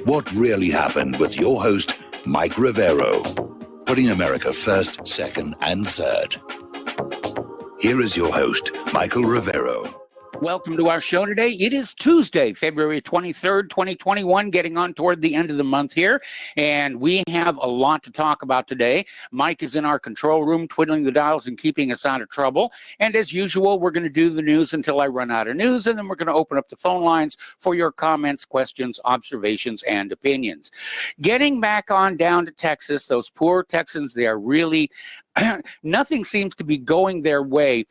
What really happened with your host, Mike Rivero, putting America first, second, and third. Here is your host, Michael Rivero. Welcome to our show today. It is Tuesday, February 23rd, 2021, getting on toward the end of the month here, and we have a lot to talk about today. Mike is in our control room, twiddling the dials and keeping us out of trouble, and as usual, we're going to do the news until I run out of news, and then we're going to open up the phone lines for your comments, questions, observations, and opinions. Getting back on down to Texas, those poor Texans, they are really, nothing seems to be going their way.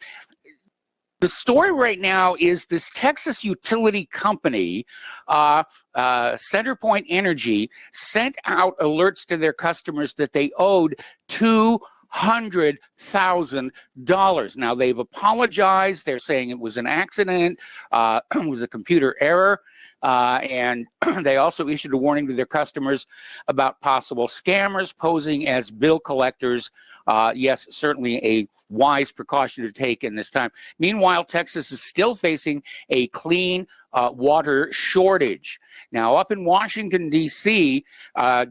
The story right now is this Texas utility company, CenterPoint Energy, sent out alerts to their customers that they owed $200,000. Now, they've apologized. They're saying it was an accident, it was a computer error. And they also issued a warning to their customers about possible scammers posing as bill collectors. Yes, certainly a wise precaution to take in this time. Meanwhile, Texas is still facing a clean water shortage. Now, up in Washington, D.C.,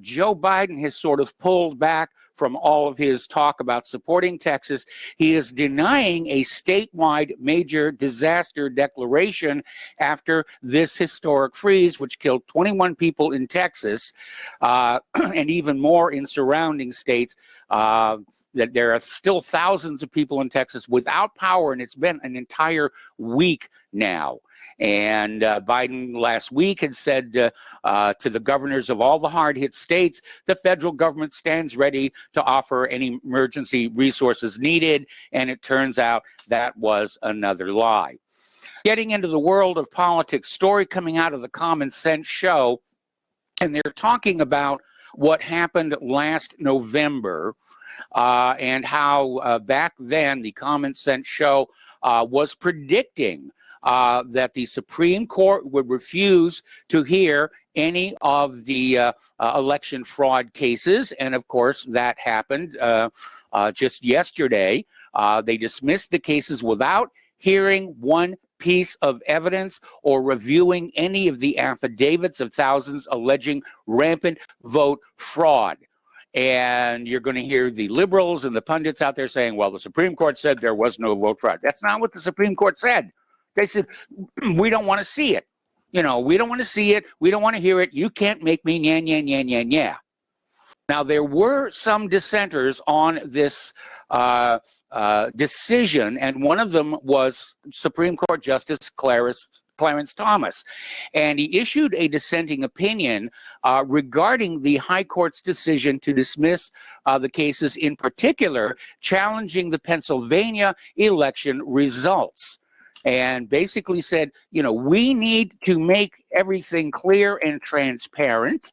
Joe Biden has sort of pulled back from all of his talk about supporting Texas. He is denying a statewide major disaster declaration after this historic freeze, which killed 21 people in Texas and even more in surrounding states. That there are still thousands of people in Texas without power, and it's been an entire week now. And Biden last week had said to the governors of all the hard-hit states, the federal government stands ready to offer any emergency resources needed. And it turns out that was another lie. Getting into the world of politics, story coming out of the Common Sense show, and they're talking about what happened last November and how back then the Common Sense show was predicting that the Supreme Court would refuse to hear any of the election fraud cases. And of course, that happened just yesterday. They dismissed the cases without hearing one piece of evidence or reviewing any of the affidavits of thousands alleging rampant vote fraud. And you're going to hear the liberals and the pundits out there saying, well, the Supreme Court said there was no vote fraud. That's not what the Supreme Court said. They said, we don't want to see it. You know, we don't want to see it. We don't want to hear it. You can't make me yeah. Now, there were some dissenters on this decision, and one of them was Supreme Court Justice Clarence Thomas. And he issued a dissenting opinion regarding the High Court's decision to dismiss the cases, in particular, challenging the Pennsylvania election results. And basically said, you know, we need to make everything clear and transparent.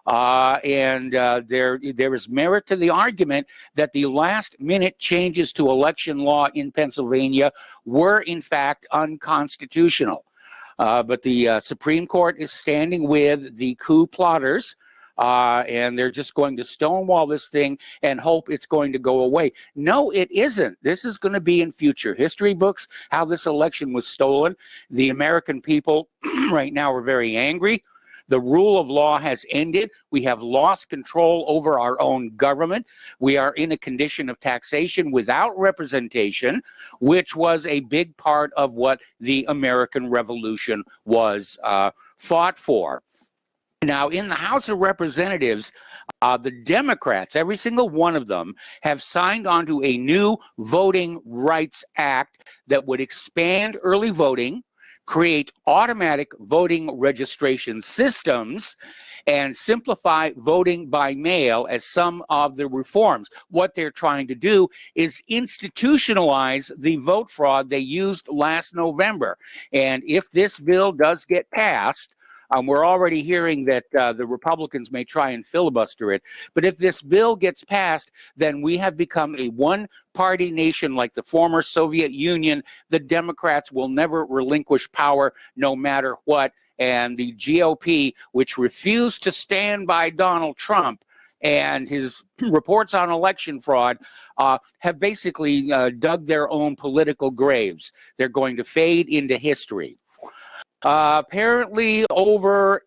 There is merit to the argument that the last-minute changes to election law in Pennsylvania were, in fact, unconstitutional. But the Supreme Court is standing with the coup plotters, and they're just going to stonewall this thing and hope it's going to go away. No, it isn't. This is going to be in future history books, how this election was stolen. The American people right now are very angry. The rule of law has ended. We have lost control over our own government. We are in a condition of taxation without representation, which was a big part of what the American Revolution was fought for. Now, in the House of Representatives, the Democrats, every single one of them, have signed onto a new Voting Rights Act that would expand early voting, create automatic voting registration systems, and simplify voting by mail as some of the reforms. What they're trying to do is institutionalize the vote fraud they used last November. And if this bill does get passed, we're already hearing that the Republicans may try and filibuster it. But if this bill gets passed, then we have become a one-party nation like the former Soviet Union. The Democrats will never relinquish power no matter what. And the GOP, which refused to stand by Donald Trump and his reports on election fraud, have basically dug their own political graves. They're going to fade into history. Apparently over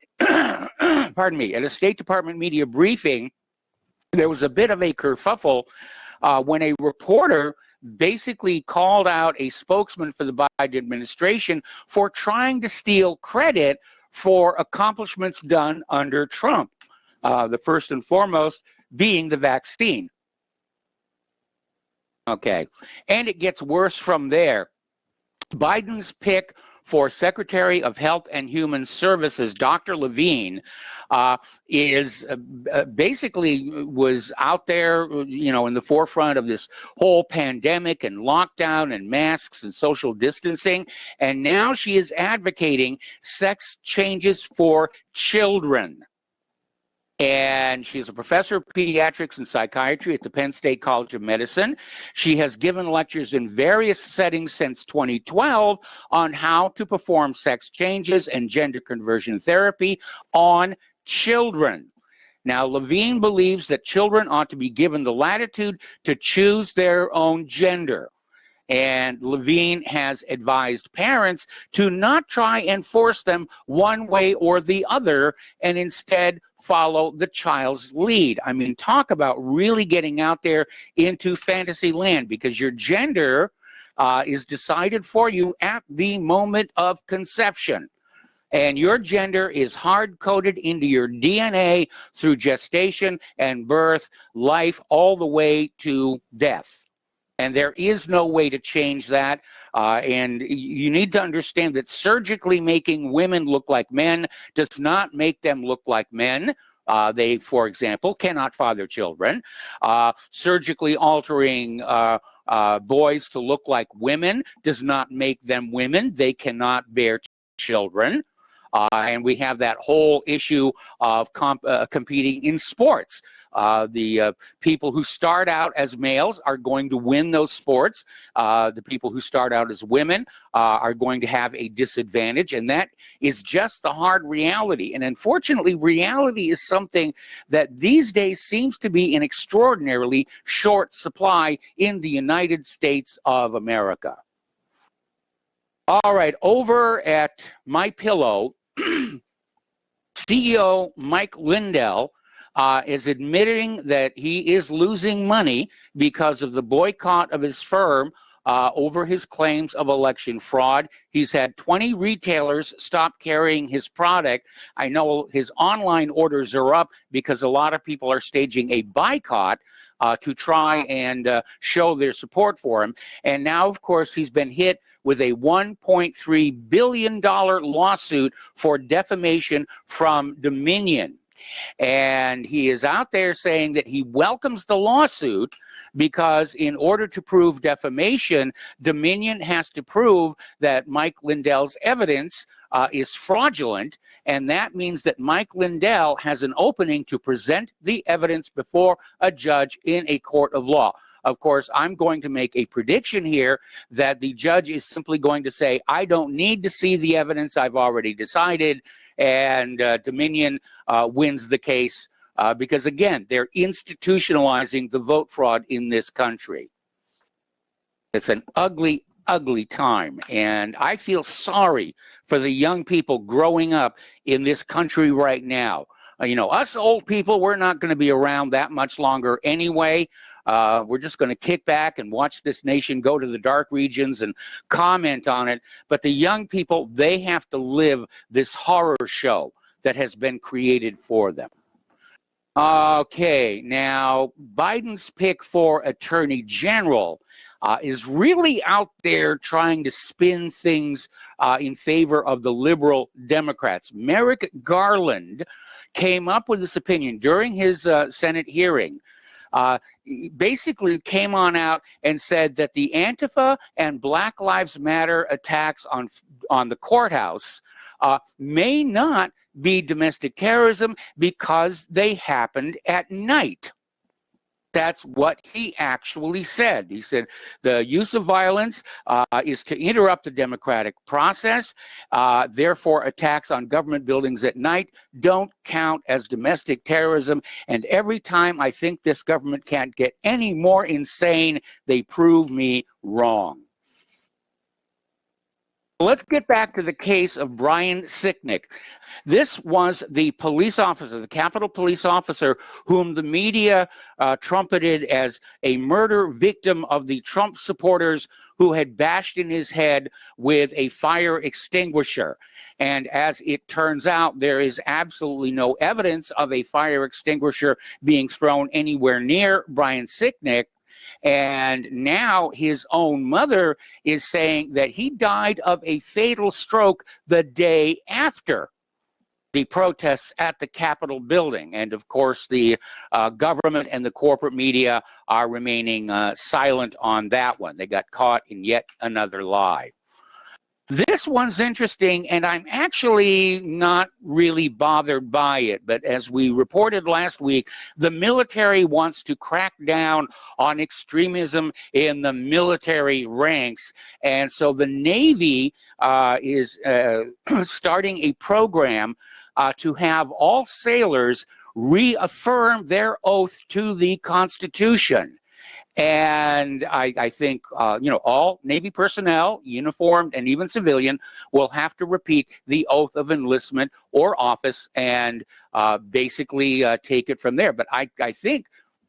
pardon me, at a State Department media briefing, there was a bit of a kerfuffle when a reporter basically called out a spokesman for the Biden administration for trying to steal credit for accomplishments done under Trump. The first and foremost being the vaccine. Okay, and it gets worse from there. Biden's pick for Secretary of Health and Human Services, Dr. Levine, is basically was out there, in the forefront of this whole pandemic and lockdown and masks and social distancing. And now she is advocating sex changes for children. And she's a professor of pediatrics and psychiatry at the Penn State College of Medicine. She has given lectures in various settings since 2012 on how to perform sex changes and gender conversion therapy on children. Now, Levine believes that children ought to be given the latitude to choose their own gender. And Levine has advised parents to not try and force them one way or the other, and instead follow the child's lead. I mean, talk about really getting out there into fantasy land, because your gender is decided for you at the moment of conception. And your gender is hard-coded into your DNA through gestation and birth, life, all the way to death. And there is no way to change that. And you need to understand that surgically making women look like men does not make them look like men. They, for example, cannot father children. Surgically altering boys to look like women does not make them women. They cannot bear children. And we have that whole issue of competing in sports. The people who start out as males are going to win those sports. The people who start out as women are going to have a disadvantage, and that is just the hard reality. And unfortunately, reality is something that these days seems to be in extraordinarily short supply in the United States of America. All right, over at MyPillow, CEO Mike Lindell is admitting that he is losing money because of the boycott of his firm over his claims of election fraud. He's had 20 retailers stop carrying his product. I know his online orders are up because a lot of people are staging a boycott to try and show their support for him. And now, of course, he's been hit with a $1.3 billion lawsuit for defamation from Dominion. And he is out there saying that he welcomes the lawsuit because in order to prove defamation, Dominion has to prove that Mike Lindell's evidence is fraudulent, and that means that Mike Lindell has an opening to present the evidence before a judge in a court of law. Of course, I'm going to make a prediction here that the judge is simply going to say, I don't need to see the evidence, I've already decided, and Dominion wins the case because, again, they're institutionalizing the vote fraud in this country. It's an ugly, ugly time, and I feel sorry for the young people growing up in this country right now. Us old people, we're not going to be around that much longer anyway. We're just going to kick back and watch this nation go to the dark regions and comment on it. But the young people, they have to live this horror show that has been created for them. Okay, now Biden's pick for Attorney General is really out there trying to spin things in favor of the liberal Democrats. Merrick Garland came up with this opinion during his Senate hearing. Basically came on out and said that the Antifa and Black Lives Matter attacks on the courthouse may not be domestic terrorism because they happened at night. That's what he actually said. He said the use of violence is to interrupt the democratic process. Therefore, attacks on government buildings at night don't count as domestic terrorism. And every time I think this government can't get any more insane, they prove me wrong. Let's get back to the case of Brian Sicknick. This was the police officer, the Capitol police officer, whom the media trumpeted as a murder victim of the Trump supporters who had bashed in his head with a fire extinguisher. And as it turns out, there is absolutely no evidence of a fire extinguisher being thrown anywhere near Brian Sicknick. And now his own mother is saying that he died of a fatal stroke the day after the protests at the Capitol building. And of course, the government and the corporate media are remaining silent on that one. They got caught in yet another lie. This one's interesting, and I'm actually not really bothered by it. But as we reported last week, the military wants to crack down on extremism in the military ranks. And so the Navy is starting a program to have all sailors reaffirm their oath to the Constitution. And I think, all Navy personnel, uniformed and even civilian, will have to repeat the oath of enlistment or office and basically take it from there. But I think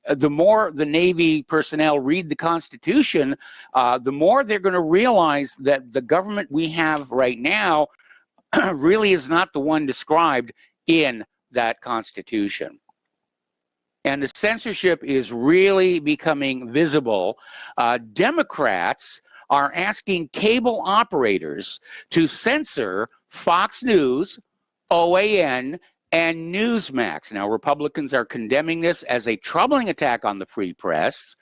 the more the Navy personnel read the Constitution, the more they're going to realize that the government we have right now really is not the one described in that Constitution. And the censorship is really becoming visible. Democrats are asking cable operators to censor Fox News, OAN, and Newsmax. Now, Republicans are condemning this as a troubling attack on the free press,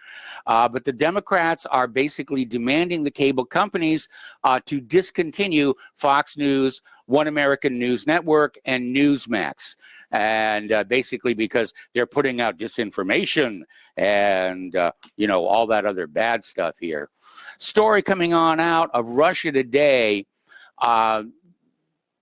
but the Democrats are basically demanding the cable companies to discontinue Fox News, One American News Network, and Newsmax. And basically because they're putting out disinformation and, all that other bad stuff here. Story coming on out of Russia Today,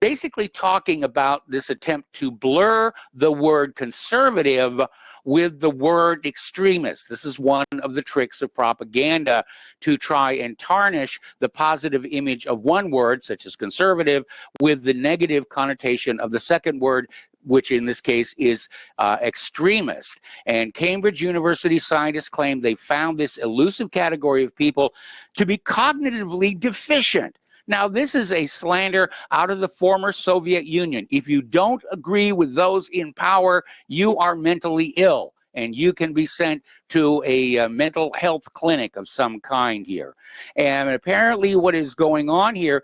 basically talking about this attempt to blur the word conservative with the word extremist. This is one of the tricks of propaganda to try and tarnish the positive image of one word, such as conservative, with the negative connotation of the second word, which in this case is extremist. And Cambridge University scientists claim they found this elusive category of people to be cognitively deficient. Now, this is a slander out of the former Soviet Union. If you don't agree with those in power, you are mentally ill, and you can be sent to a mental health clinic of some kind here. And apparently what is going on here,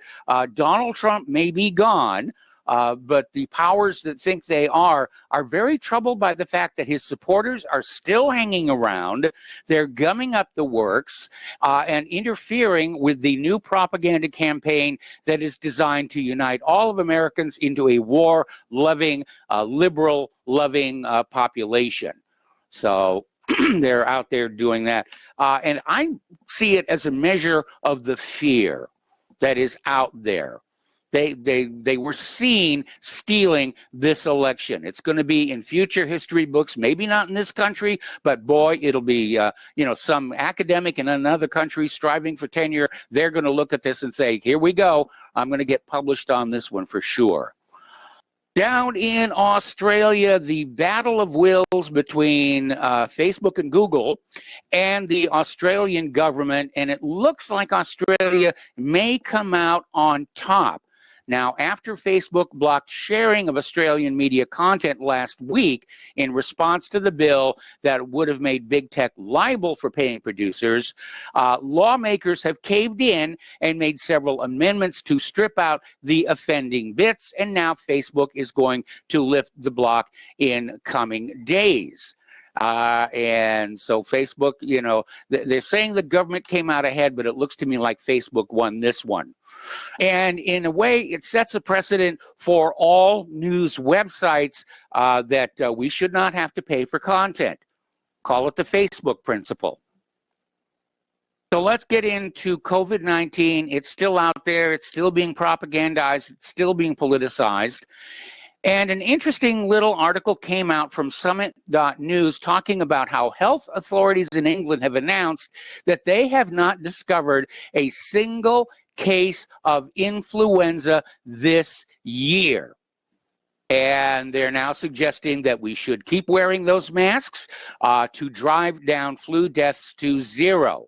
Donald Trump may be gone, but the powers that think they are very troubled by the fact that his supporters are still hanging around. They're gumming up the works and interfering with the new propaganda campaign that is designed to unite all of Americans into a war-loving, liberal-loving population. So they're out there doing that. And I see it as a measure of the fear that is out there. They were seen stealing this election. It's going to be in future history books, maybe not in this country, but boy, it'll be, some academic in another country striving for tenure. They're going to look at this and say, here we go. I'm going to get published on this one for sure. Down in Australia, the battle of wills between Facebook and Google and the Australian government, and it looks like Australia may come out on top. Now, after Facebook blocked sharing of Australian media content last week in response to the bill that would have made big tech liable for paying producers, lawmakers have caved in and made several amendments to strip out the offending bits, and now Facebook is going to lift the block in coming days. And so Facebook, they're saying the government came out ahead, but it looks to me like Facebook won this one. And in a way, it sets a precedent for all news websites that we should not have to pay for content. Call it the Facebook principle. So let's get into COVID-19. It's still out there. It's still being propagandized. It's still being politicized. And an interesting little article came out from Summit.News talking about how health authorities in England have announced that they have not discovered a single case of influenza this year. And they're now suggesting that we should keep wearing those masks to drive down flu deaths to zero.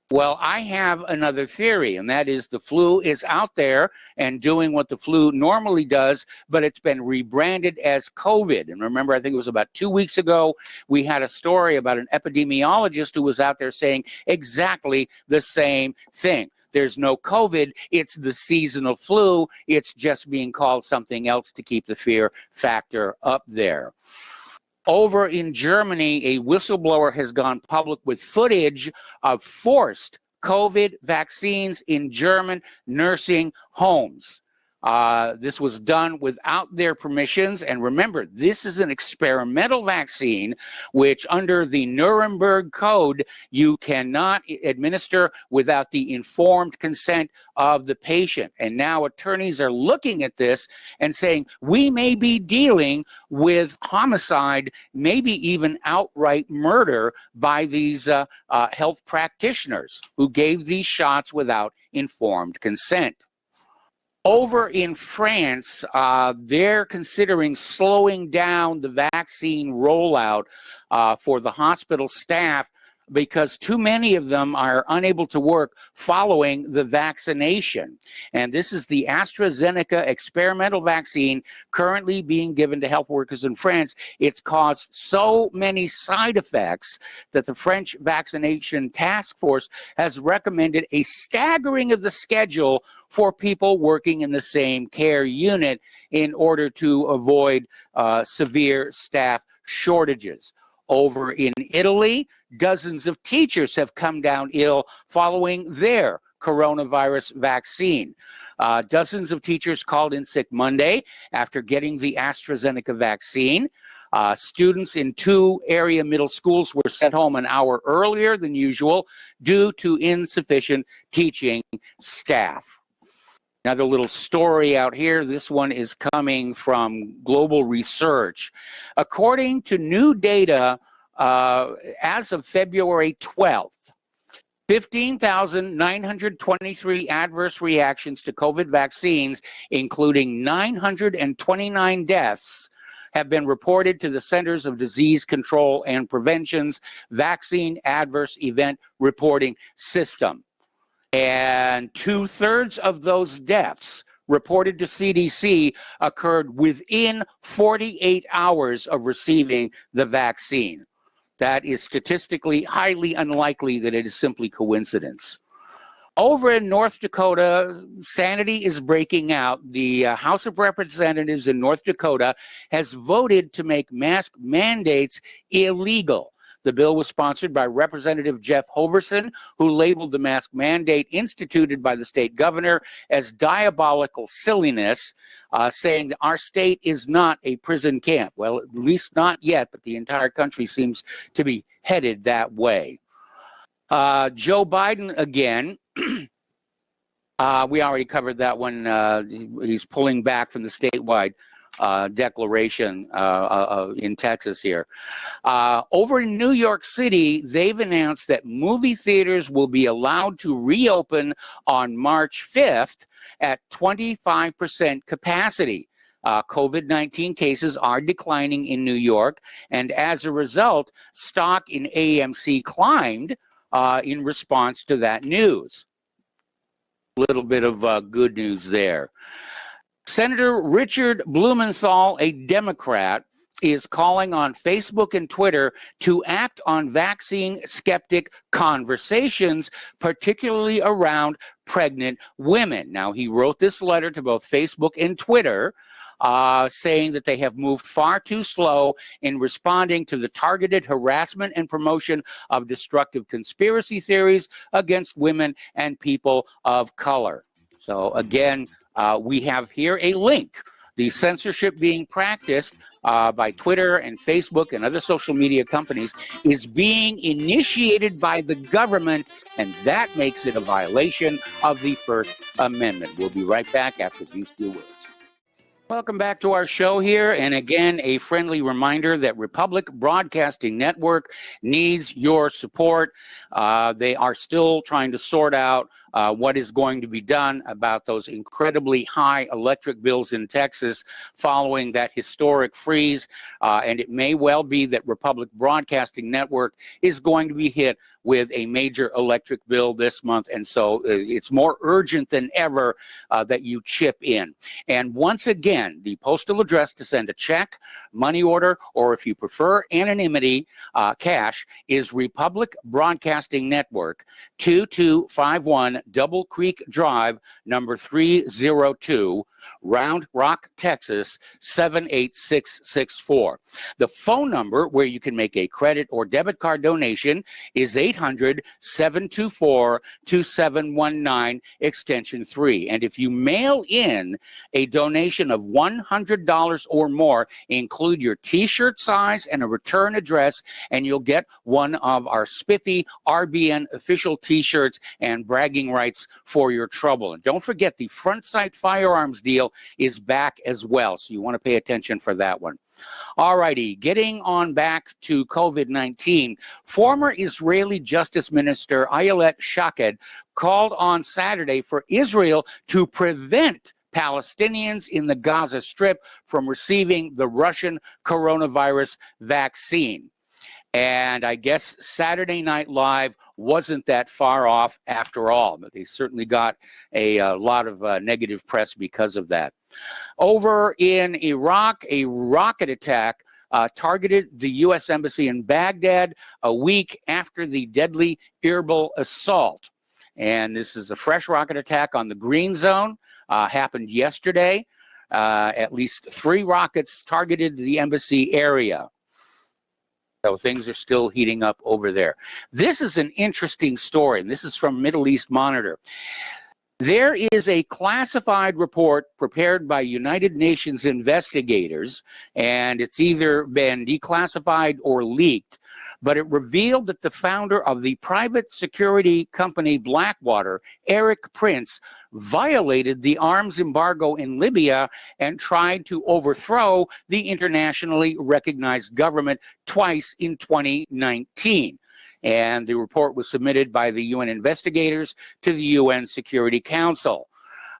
Well, I have another theory, and that is the flu is out there and doing what the flu normally does, but it's been rebranded as COVID. And remember, I think it was about 2 weeks ago, we had a story about an epidemiologist who was out there saying exactly the same thing. There's no COVID, it's the seasonal flu. It's just being called something else to keep the fear factor up there. Over in Germany, a whistleblower has gone public with footage of forced COVID vaccines in German nursing homes. This was done without their permissions. And remember, this is an experimental vaccine, which under the Nuremberg Code, you cannot administer without the informed consent of the patient. And now attorneys are looking at this and saying, we may be dealing with homicide, maybe even outright murder by these health practitioners who gave these shots without informed consent. Over in France, they're considering slowing down the vaccine rollout for the hospital staff because too many of them are unable to work following the vaccination. And this is the AstraZeneca experimental vaccine currently being given to health workers in France. It's caused so many side effects that the French Vaccination Task Force has recommended a staggering of the schedule for people working in the same care unit in order to avoid severe staff shortages. Over in Italy, dozens of teachers have come down ill following their coronavirus vaccine. Dozens of teachers called in sick Monday after getting the AstraZeneca vaccine. Students in 2 area middle schools were sent home an hour earlier than usual due to insufficient teaching staff. Another little story out here. This one is coming from Global Research. According to new data, as of February 12th, 15,923 adverse reactions to COVID vaccines, including 929 deaths, have been reported to the Centers of Disease Control and Prevention's Vaccine Adverse Event Reporting System. And 2/3 of those deaths reported to CDC occurred within 48 hours of receiving the vaccine. That is statistically highly unlikely that it is simply coincidence. Over in North Dakota, sanity is breaking out. The House of Representatives in North Dakota has voted to make mask mandates illegal. The bill was sponsored by Representative Jeff Hoverson, who labeled the mask mandate instituted by the state governor as diabolical silliness, saying that our state is not a prison camp. Well, at least not yet, but the entire country seems to be headed that way. Joe Biden again. We already covered that one. He's pulling back from the statewide declaration in Texas here. Over in New York City, they've announced that movie theaters will be allowed to reopen on March 5th at 25% capacity. COVID-19 cases are declining in New York, and as a result, stock in AMC climbed in response to that news. A little bit of good news there. Senator Richard Blumenthal, a Democrat, is calling on Facebook and Twitter to act on vaccine skeptic conversations, particularly around pregnant women. Now, he wrote this letter to both Facebook and Twitter, saying that they have moved far too slow in responding to the targeted harassment and promotion of destructive conspiracy theories against women and people of color. So again, we have here a link. The censorship being practiced by Twitter and Facebook and other social media companies is being initiated by the government, and that makes it a violation of the First Amendment. We'll be right back after these few words. Welcome back to our show here. And again, a friendly reminder that Republic Broadcasting Network needs your support. They are still trying to sort out what is going to be done about those incredibly high electric bills in Texas following that historic freeze. And it may well be that Republic Broadcasting Network is going to be hit with a major electric bill this month. And so it's more urgent than ever that you chip in. And once again, the postal address to send a check, money order, or if you prefer anonymity, cash, is Republic Broadcasting Network, 2251 Double Creek Drive, number 302, Round Rock, Texas, 78664. The phone number where you can make a credit or debit card donation is 800-724-2719, extension 3. And if you mail in a donation of $100 or more, include your t-shirt size and a return address, and you'll get one of our spiffy RBN official t-shirts and bragging rights for your trouble. And don't forget, the Front Sight Firearms deal is back as well, so you want to pay attention for that one. All righty, getting on back to COVID-19, former Israeli Justice Minister Ayelet Shaked called on Saturday for Israel to prevent Palestinians in the Gaza Strip from receiving the Russian coronavirus vaccine. And I guess Saturday Night Live wasn't that far off after all, but they certainly got a lot of negative press because of that. Over in Iraq, a rocket attack targeted the U.S. Embassy in Baghdad a week after the deadly Erbil assault. And this is a fresh rocket attack on the Green Zone, happened yesterday. At least 3 rockets targeted the embassy area. So things are still heating up over there. This is an interesting story, and this is from Middle East Monitor. There is a classified report prepared by United Nations investigators, and it's either been declassified or leaked, but it revealed that the founder of the private security company Blackwater, Eric Prince, violated the arms embargo in Libya and tried to overthrow the internationally recognized government twice in 2019. And the report was submitted by the UN investigators to the UN Security Council.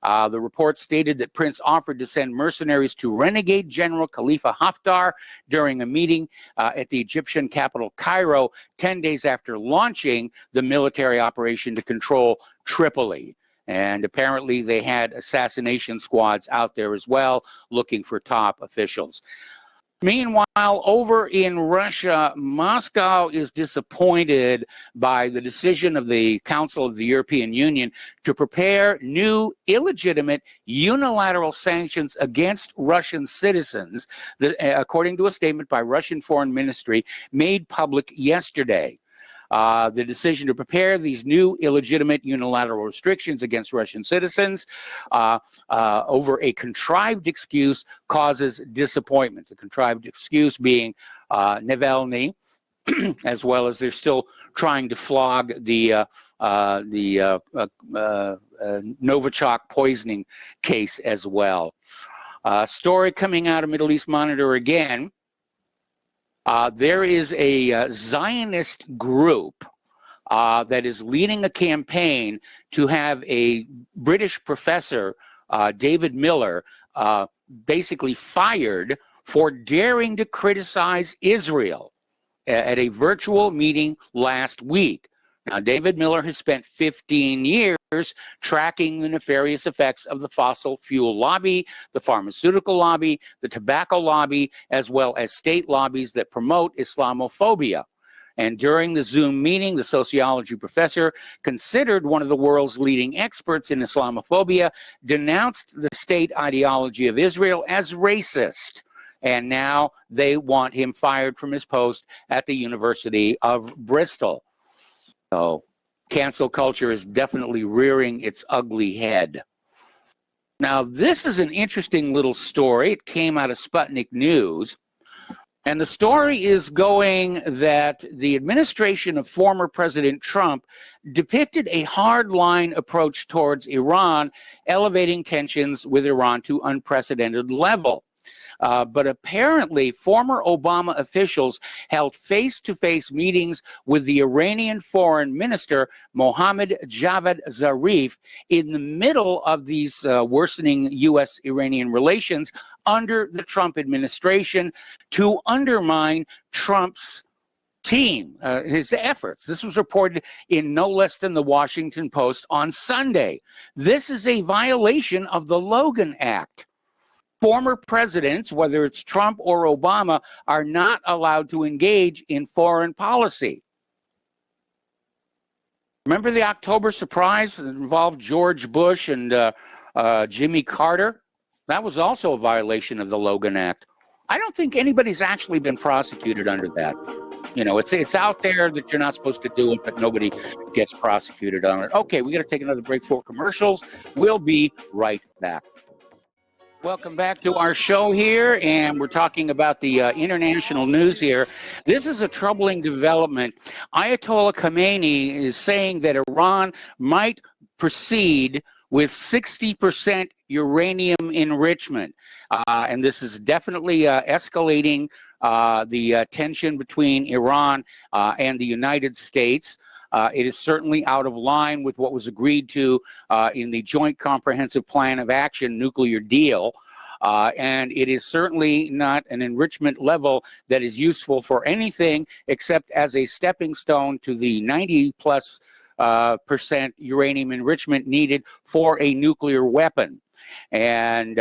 The report stated that Prince offered to send mercenaries to renegade General Khalifa Haftar during a meeting at the Egyptian capital, Cairo, 10 days after launching the military operation to control Tripoli. And apparently they had assassination squads out there as well, looking for top officials. Meanwhile, over in Russia, Moscow is disappointed by the decision of the Council of the European Union to prepare new illegitimate unilateral sanctions against Russian citizens, according to a statement by Russian Foreign Ministry made public yesterday. The decision to prepare these new illegitimate unilateral restrictions against Russian citizens over a contrived excuse causes disappointment. The contrived excuse being Navalny, as well as they're still trying to flog the Novichok poisoning case as well. Story coming out of Middle East Monitor again. There is a Zionist group that is leading a campaign to have a British professor, David Miller, basically fired for daring to criticize Israel at a virtual meeting last week. Now, David Miller has spent 15 years tracking the nefarious effects of the fossil fuel lobby, the pharmaceutical lobby, the tobacco lobby, as well as state lobbies that promote Islamophobia. And during the Zoom meeting, the sociology professor, considered one of the world's leading experts in Islamophobia, denounced the state ideology of Israel as racist. And now they want him fired from his post at the University of Bristol. So cancel culture is definitely rearing its ugly head. Now, this is an interesting little story. It came out of Sputnik News. And the story is going that the administration of former President Trump depicted a hardline approach towards Iran, elevating tensions with Iran to unprecedented level. But apparently, former Obama officials held face-to-face meetings with the Iranian foreign minister, Mohammad Javad Zarif, in the middle of these worsening U.S.-Iranian relations under the Trump administration to undermine Trump's team, his efforts. This was reported in no less than the Washington Post on Sunday. This is a violation of the Logan Act. Former presidents, whether it's Trump or Obama, are not allowed to engage in foreign policy. Remember the October surprise that involved George Bush and Jimmy Carter? That was also a violation of the Logan Act. I don't think anybody's actually been prosecuted under that. You know, it's out there that you're not supposed to do it, but nobody gets prosecuted on it. Okay, we got to take another break for commercials. We'll be right back. Welcome back to our show here, and we're talking about the international news here. This is a troubling development. Ayatollah Khamenei is saying that Iran might proceed with 60% uranium enrichment, and this is definitely escalating the tension between Iran and the United States. It is certainly out of line with what was agreed to in the Joint Comprehensive Plan of Action nuclear deal. And it is certainly not an enrichment level that is useful for anything except as a stepping stone to the 90+ percent uranium enrichment needed for a nuclear weapon. And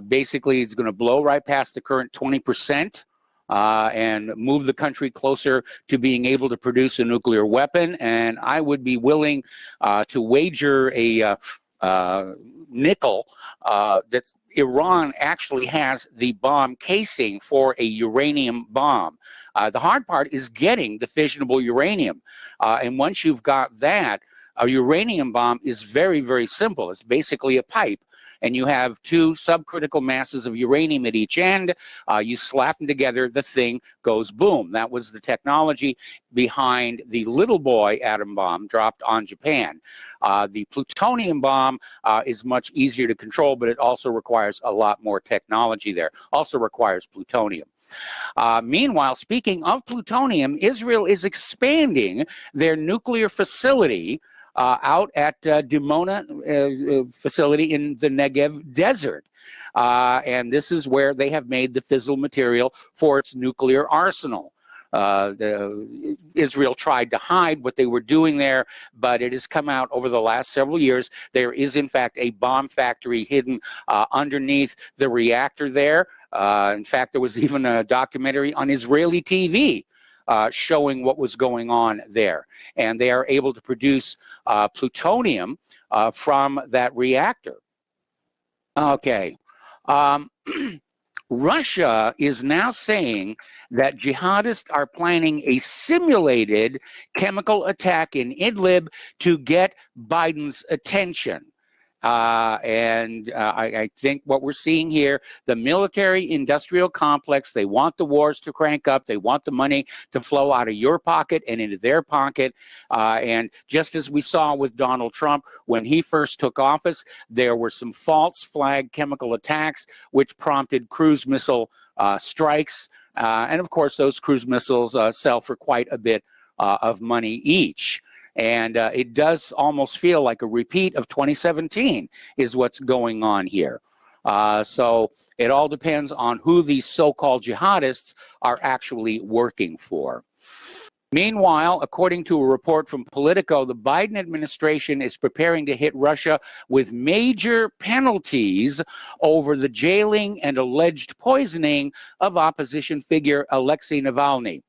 basically, it's going to blow right past the current 20%. And move the country closer to being able to produce a nuclear weapon. And I would be willing to wager a nickel that Iran actually has the bomb casing for a uranium bomb. The hard part is getting the fissionable uranium. And once you've got that, a uranium bomb is very, very simple. It's basically a pipe. And you have two subcritical masses of uranium at each end. You slap them together, the thing goes boom. That was the technology behind the little boy atom bomb dropped on Japan. The plutonium bomb is much easier to control, but it also requires a lot more technology there. Also requires plutonium. Meanwhile, speaking of plutonium, Israel is expanding their nuclear facility out at Dimona facility in the Negev desert. And this is where they have made the fissile material for its nuclear arsenal. Israel tried to hide what they were doing there, but it has come out over the last several years. There is, in fact, a bomb factory hidden underneath the reactor there. In fact, there was even a documentary on Israeli TV showing what was going on there. And they are able to produce plutonium from that reactor. Okay. Russia is now saying that jihadists are planning a simulated chemical attack in Idlib to get Biden's attention. I think what we're seeing here, the military-industrial complex, they want the wars to crank up. They want the money to flow out of your pocket and into their pocket. And just as we saw with Donald Trump, when he first took office, there were some false flag chemical attacks, which prompted cruise missile strikes. And of course, those cruise missiles sell for quite a bit of money each. And it does almost feel like a repeat of 2017 is what's going on here. So it all depends on who these so-called jihadists are actually working for. Meanwhile, according to a report from Politico, the Biden administration is preparing to hit Russia with major penalties over the jailing and alleged poisoning of opposition figure Alexei Navalny.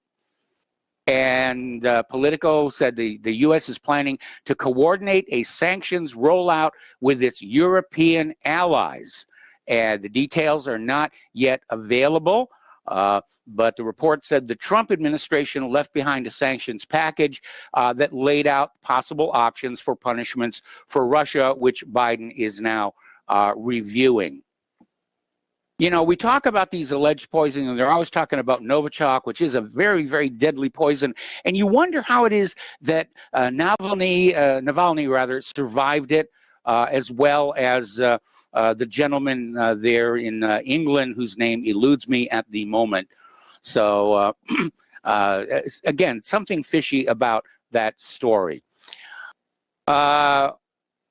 And Politico said the U.S. is planning to coordinate a sanctions rollout with its European allies. And the details are not yet available. But the report said the Trump administration left behind a sanctions package that laid out possible options for punishments for Russia, which Biden is now reviewing. You know, we talk about these alleged poisoning, and they're always talking about Novichok, which is a very, very deadly poison. And you wonder how it is that Navalny rather, survived it, as well as the gentleman there in England, whose name eludes me at the moment. So, again, something fishy about that story.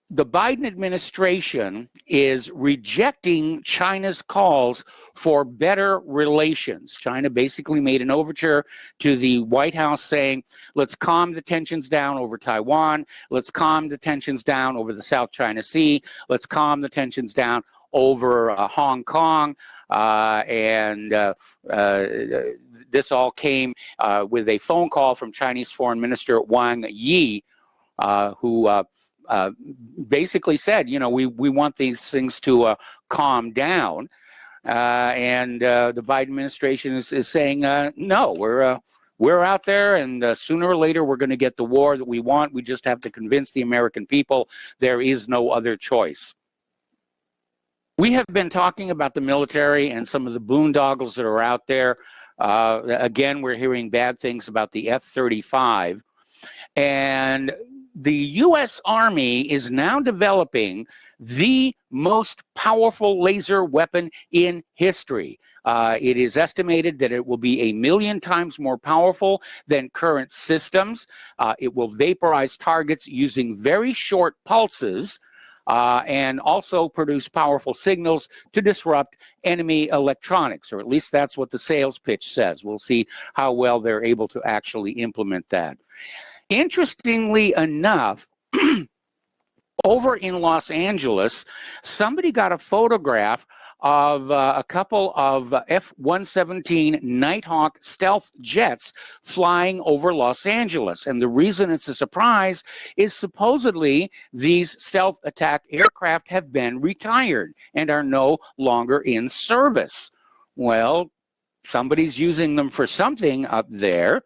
The Biden administration is rejecting China's calls for better relations. China basically made an overture to the White House saying, let's calm the tensions down over Taiwan. Let's calm the tensions down over the South China Sea. Let's calm the tensions down over Hong Kong. This all came with a phone call from Chinese Foreign Minister Wang Yi, who basically said, you know, we want these things to calm down. The Biden administration is saying, no, we're out there, and sooner or later we're going to get the war that we want. We just have to convince the American people there is no other choice. We have been talking about the military and some of the boondoggles that are out there. Again, we're hearing bad things about the F-35. And the U.S. Army is now developing the most powerful laser weapon in history. It is estimated that it will be 1 million times more powerful than current systems. It will vaporize targets using very short pulses, and also produce powerful signals to disrupt enemy electronics, or at least that's what the sales pitch says. We'll see how well they're able to actually implement that. Interestingly enough, over in Los Angeles, somebody got a photograph of a couple of F-117 Nighthawk stealth jets flying over Los Angeles. And the reason it's a surprise is supposedly these stealth attack aircraft have been retired and are no longer in service. Well, somebody's using them for something up there.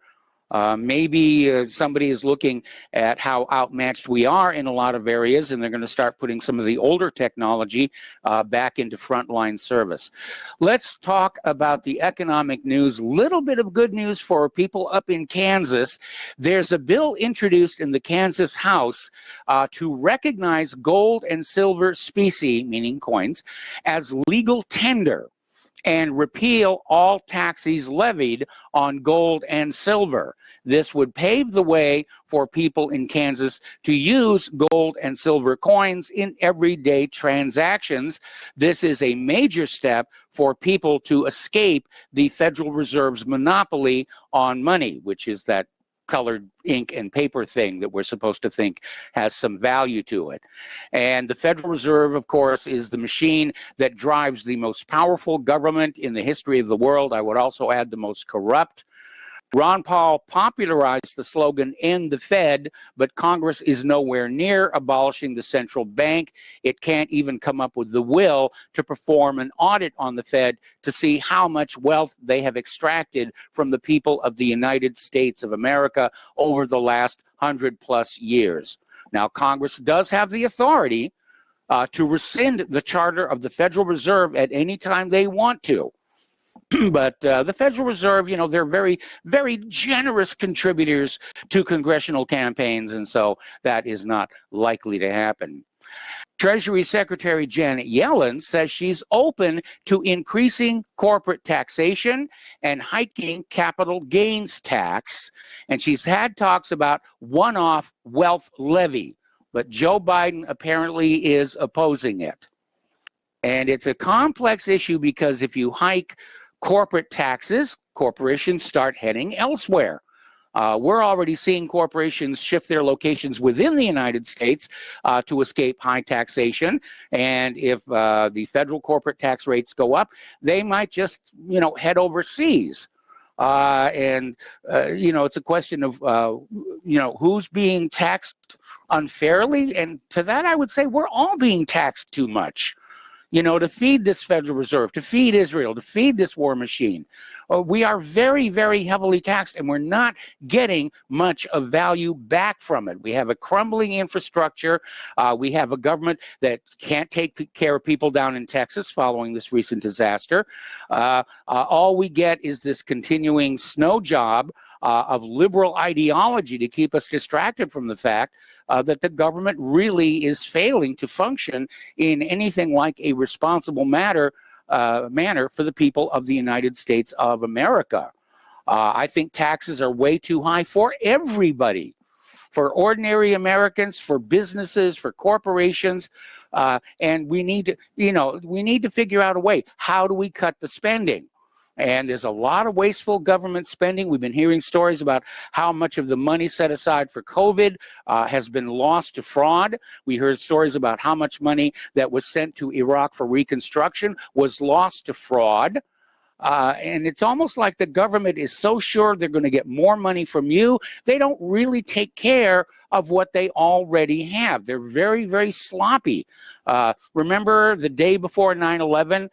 Maybe somebody is looking at how outmatched we are in a lot of areas, and they're going to start putting some of the older technology back into frontline service. Let's talk about the economic news. Little bit of good news for people up in Kansas. There's a bill introduced in the Kansas House to recognize gold and silver specie, meaning coins, as legal tender, and repeal all taxes levied on gold and silver. This would pave the way for people in Kansas to use gold and silver coins in everyday transactions. This is a major step for people to escape the Federal Reserve's monopoly on money, which is that colored ink and paper thing that we're supposed to think has some value to it. And the Federal Reserve, of course, is the machine that drives the most powerful government in the history of the world. I would also add the most corrupt. Ron Paul popularized the slogan, "End the Fed," but Congress is nowhere near abolishing the central bank. It can't even come up with the will to perform an audit on the Fed to see how much wealth they have extracted from the people of the United States of America over the last 100+ years. Now, Congress does have the authority to rescind the charter of the Federal Reserve at any time they want to. But the Federal Reserve, you know, they're very, very generous contributors to congressional campaigns, and so that is not likely to happen. Treasury Secretary Janet Yellen says she's open to increasing corporate taxation and hiking capital gains tax, and she's had talks about one-off wealth levy, but Joe Biden apparently is opposing it. And it's a complex issue because if you hike corporate taxes, corporations start heading elsewhere. We're already seeing corporations shift their locations within the United States to escape high taxation. And if the federal corporate tax rates go up, they might just, you know, head overseas. You know, it's a question of, you know, who's being taxed unfairly. And to that, I would say we're all being taxed too much. You know, to feed this Federal Reserve, to feed Israel, to feed this war machine. we are very, very heavily taxed, and we're not getting much of value back from it. We have a crumbling infrastructure. We have a government that can't take care of people down in Texas following this recent disaster. All we get is this continuing snow job of liberal ideology to keep us distracted from the fact that the government really is failing to function in anything like a responsible manner for the people of the United States of America. I think taxes are way too high for everybody, for ordinary Americans, for businesses, for corporations, and we need to figure out a way. How do we cut the spending? And there's a lot of wasteful government spending. We've been hearing stories about how much of the money set aside for COVID has been lost to fraud. We heard stories about how much money that was sent to Iraq for reconstruction was lost to fraud. And it's almost like the government is so sure they're going to get more money from you, they don't really take care of what they already have. They're very, very sloppy. Remember the day before 9/11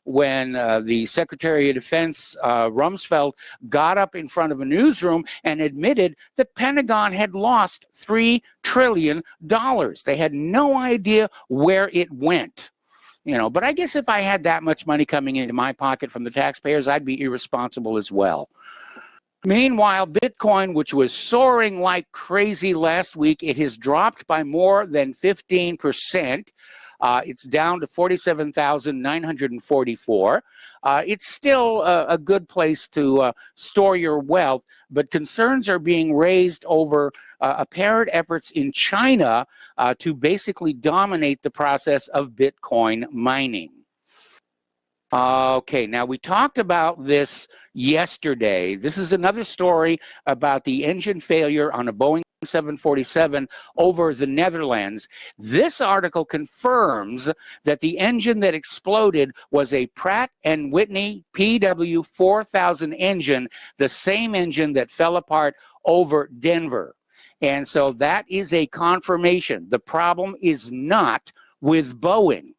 when the Secretary of Defense, Rumsfeld, got up in front of a newsroom and admitted the Pentagon had lost $3 trillion. They had no idea where it went. But I guess if I had that much money coming into my pocket from the taxpayers, I'd be irresponsible as well. Meanwhile, Bitcoin, which was soaring like crazy last week, it has dropped by more than 15%. It's down to 47,944. It's still a good place to store your wealth, but concerns are being raised over apparent efforts in China to basically dominate the process of Bitcoin mining. Okay, now we talked about this yesterday. This is another story about the engine failure on a Boeing 747 over the Netherlands. This article confirms that the engine that exploded was a Pratt & Whitney PW4000 engine, the same engine that fell apart over Denver. And so that is a confirmation. The problem is not with Boeing.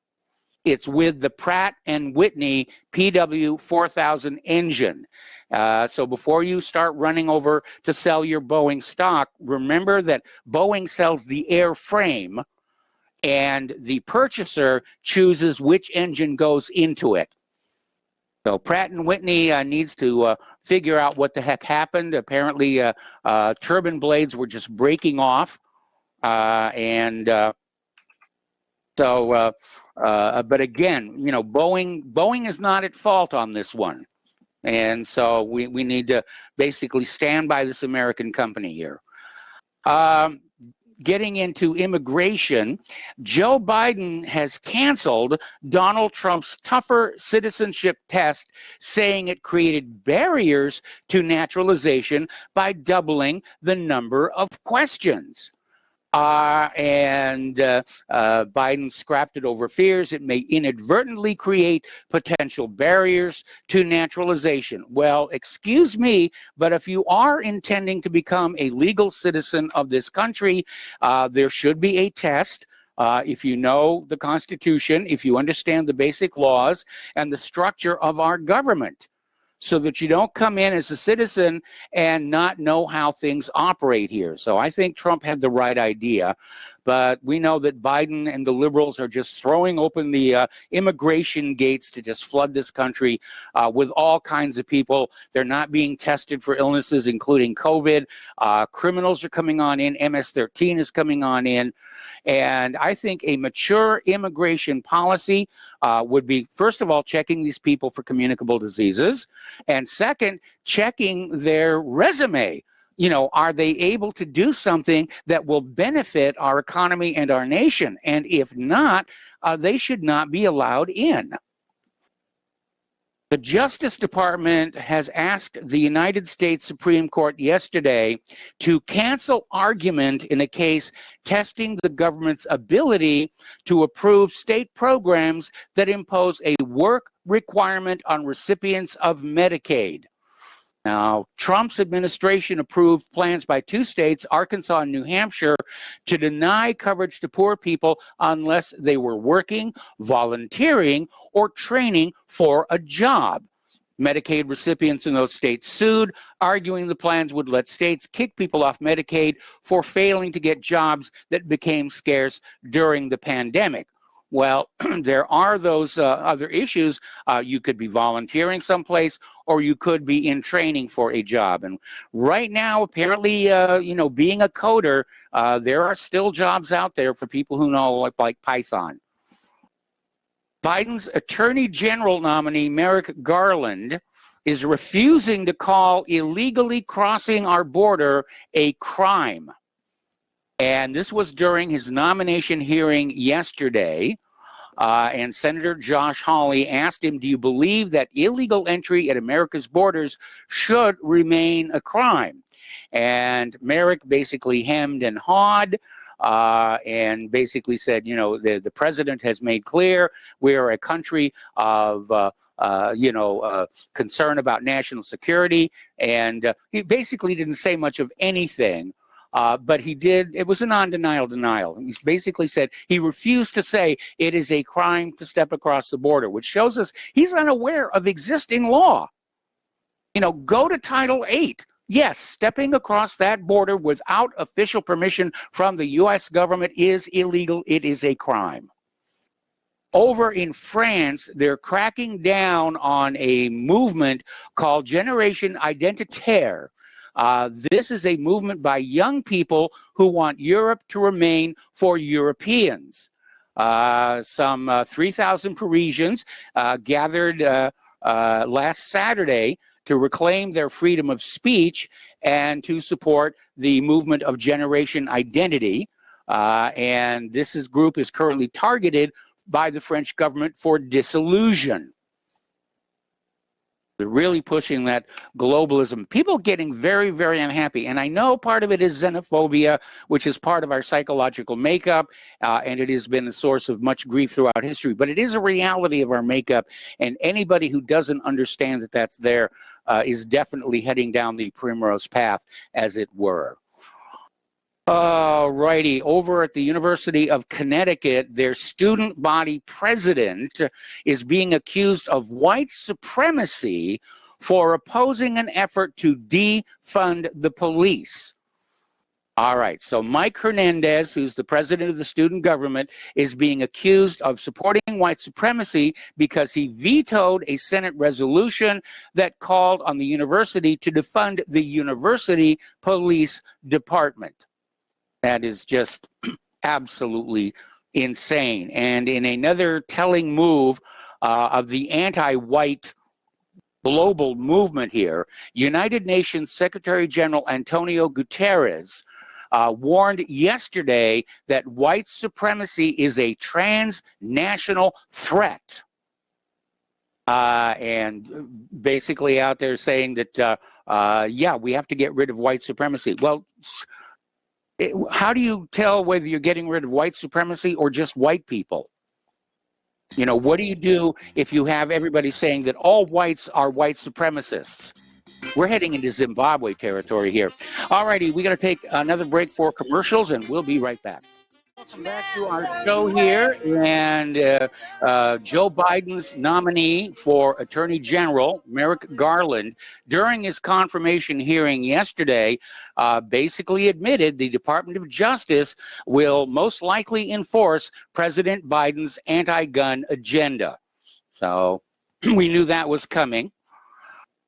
It's with the Pratt & Whitney PW4000 engine. So before you start running over to sell your Boeing stock, remember that Boeing sells the airframe and the purchaser chooses which engine goes into it. So Pratt & Whitney needs to figure out what the heck happened. Apparently, turbine blades were just breaking off, but again, Boeing is not at fault on this one. And so we need to basically stand by this American company here. Getting into immigration, Joe Biden has canceled Donald Trump's tougher citizenship test, saying it created barriers to naturalization by doubling the number of questions. Biden scrapped it over fears it may inadvertently create potential barriers to naturalization. Well, excuse me, but if you are intending to become a legal citizen of this country, there should be a test. If you know the Constitution, if you understand the basic laws and the structure of our government, so that you don't come in as a citizen and not know how things operate here. So I think Trump had the right idea, but we know that Biden and the liberals are just throwing open the immigration gates to just flood this country with all kinds of people. They're not being tested for illnesses, including COVID. Criminals are coming on in. MS-13 is coming on in. And I think a mature immigration policy would be, first of all, checking these people for communicable diseases. And second, checking their resume. Are they able to do something that will benefit our economy and our nation? And if not, they should not be allowed in. The Justice Department has asked the United States Supreme Court yesterday to cancel argument in a case testing the government's ability to approve state programs that impose a work requirement on recipients of Medicaid. Now, Trump's administration approved plans by two states, Arkansas and New Hampshire, to deny coverage to poor people unless they were working, volunteering, or training for a job. Medicaid recipients in those states sued, arguing the plans would let states kick people off Medicaid for failing to get jobs that became scarce during the pandemic. Well, there are those other issues. You could be volunteering someplace, or you could be in training for a job. And right now, apparently, being a coder, there are still jobs out there for people who know like Python. Biden's Attorney General nominee, Merrick Garland, is refusing to call illegally crossing our border a crime. And this was during his nomination hearing yesterday. And Senator Josh Hawley asked him, do you believe that illegal entry at America's borders should remain a crime? And Merrick basically hemmed and hawed. And basically said, the president has made clear we are a country of, concern about national security. And he basically didn't say much of anything. But he did, it was a non-denial denial. He basically said he refused to say it is a crime to step across the border, which shows us he's unaware of existing law. Go to Title VIII. Yes, stepping across that border without official permission from the U.S. government is illegal. It is a crime. Over in France, they're cracking down on a movement called Generation Identitaire. This is a movement by young people who want Europe to remain for Europeans. Some 3,000 Parisians gathered last Saturday to reclaim their freedom of speech and to support the movement of Generation Identity. And this group is currently targeted by the French government for disillusion. They're really pushing that globalism. People getting very, very unhappy. And I know part of it is xenophobia, which is part of our psychological makeup, and it has been a source of much grief throughout history. But it is a reality of our makeup, and anybody who doesn't understand that that's there is definitely heading down the primrose path, as it were. All righty. Over at the University of Connecticut, their student body president is being accused of white supremacy for opposing an effort to defund the police. All right. So Mike Hernandez, who's the president of the student government, is being accused of supporting white supremacy because he vetoed a Senate resolution that called on the university to defund the university police department. That is just absolutely insane. And in another telling move of the anti-white global movement here, United Nations Secretary General Antonio Guterres warned yesterday that white supremacy is a transnational threat. And basically out there saying that, yeah, we have to get rid of white supremacy. Well, how do you tell whether you're getting rid of white supremacy or just white people? What do you do if you have everybody saying that all whites are white supremacists? We're heading into Zimbabwe territory here. All righty, we're going to take another break for commercials, and we'll be right back. Welcome back to our show here, and Joe Biden's nominee for Attorney General, Merrick Garland, during his confirmation hearing yesterday, basically admitted the Department of Justice will most likely enforce President Biden's anti-gun agenda. So we knew that was coming.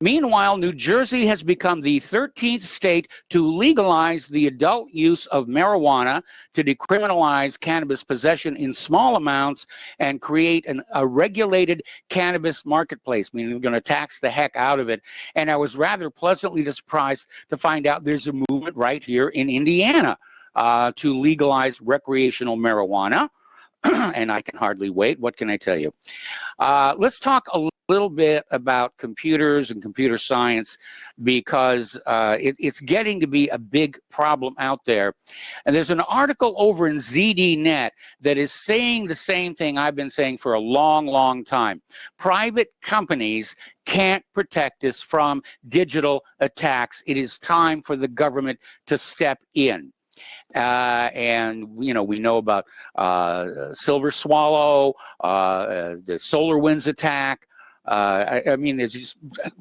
Meanwhile, New Jersey has become the 13th state to legalize the adult use of marijuana, to decriminalize cannabis possession in small amounts, and create a regulated cannabis marketplace, meaning they're going to tax the heck out of it. And I was rather pleasantly surprised to find out there's a movement right here in Indiana to legalize recreational marijuana. And I can hardly wait. What can I tell you? Let's talk a little bit about computers and computer science, because it's getting to be a big problem out there. And there's an article over in ZDNet that is saying the same thing I've been saying for a long, long time. Private companies can't protect us from digital attacks. It is time for the government to step in. And, we know about Silver Swallow, the SolarWinds attack, I mean, there's just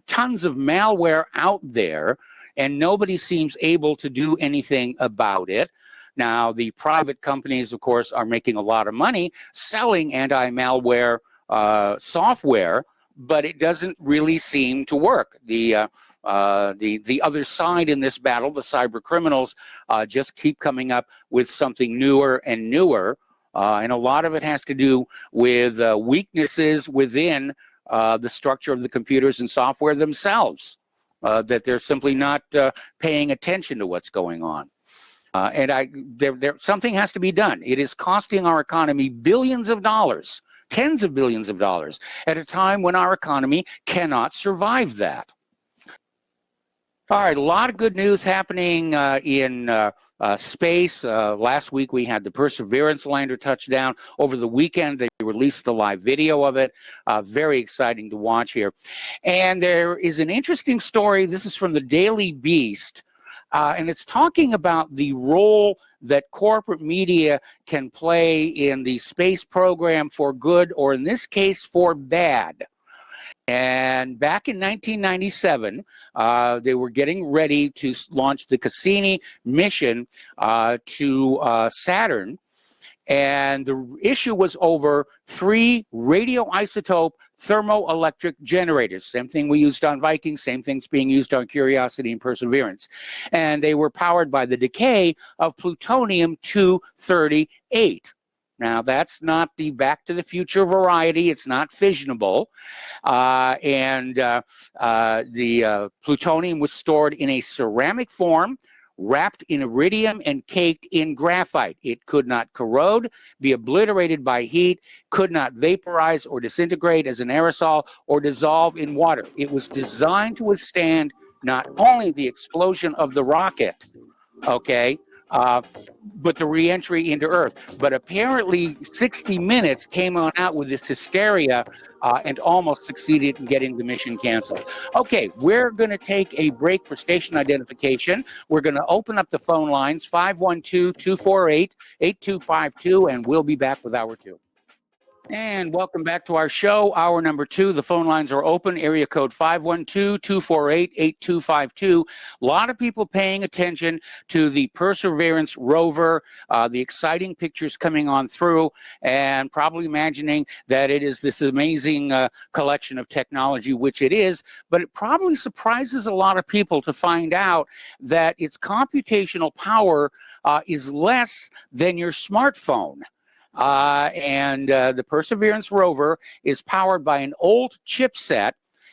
tons of malware out there, and nobody seems able to do anything about it. Now, the private companies, of course, are making a lot of money selling anti-malware software, but it doesn't really seem to work. The other side in this battle, the cyber criminals, just keep coming up with something newer and newer, and a lot of it has to do with weaknesses within the structure of the computers and software themselves, that they're simply not paying attention to what's going on. Something has to be done. It is costing our economy billions of dollars, tens of billions of dollars, at a time when our economy cannot survive that. All right, a lot of good news happening in space. Last week we had the Perseverance lander touchdown. Over the weekend they released the live video of it. Very exciting to watch here. And there is an interesting story. This is from the Daily Beast. And it's talking about the role that corporate media can play in the space program for good, or in this case, for bad. And back in 1997, they were getting ready to launch the Cassini mission to Saturn. And the issue was over 3 radioisotope thermoelectric generators. Same thing we used on Viking, same thing's being used on Curiosity and Perseverance. And they were powered by the decay of plutonium-238. Now, that's not the Back to the Future variety. It's not fissionable. The plutonium was stored in a ceramic form, wrapped in iridium and caked in graphite. It could not corrode, be obliterated by heat, could not vaporize or disintegrate as an aerosol, or dissolve in water. It was designed to withstand not only the explosion of the rocket, okay, but the reentry into Earth. But apparently 60 Minutes came on out with this hysteria and almost succeeded in getting the mission canceled. Okay, we're going to take a break for station identification. We're going to open up the phone lines, 512-248-8252, and we'll be back with hour 2. And welcome back to our show, hour number 2. The phone lines are open, area code 512-248-8252. A lot of people paying attention to the Perseverance rover, the exciting pictures coming on through, and probably imagining that it is this amazing collection of technology, which it is, but it probably surprises a lot of people to find out that its computational power is less than your smartphone. The Perseverance rover is powered by an old chipset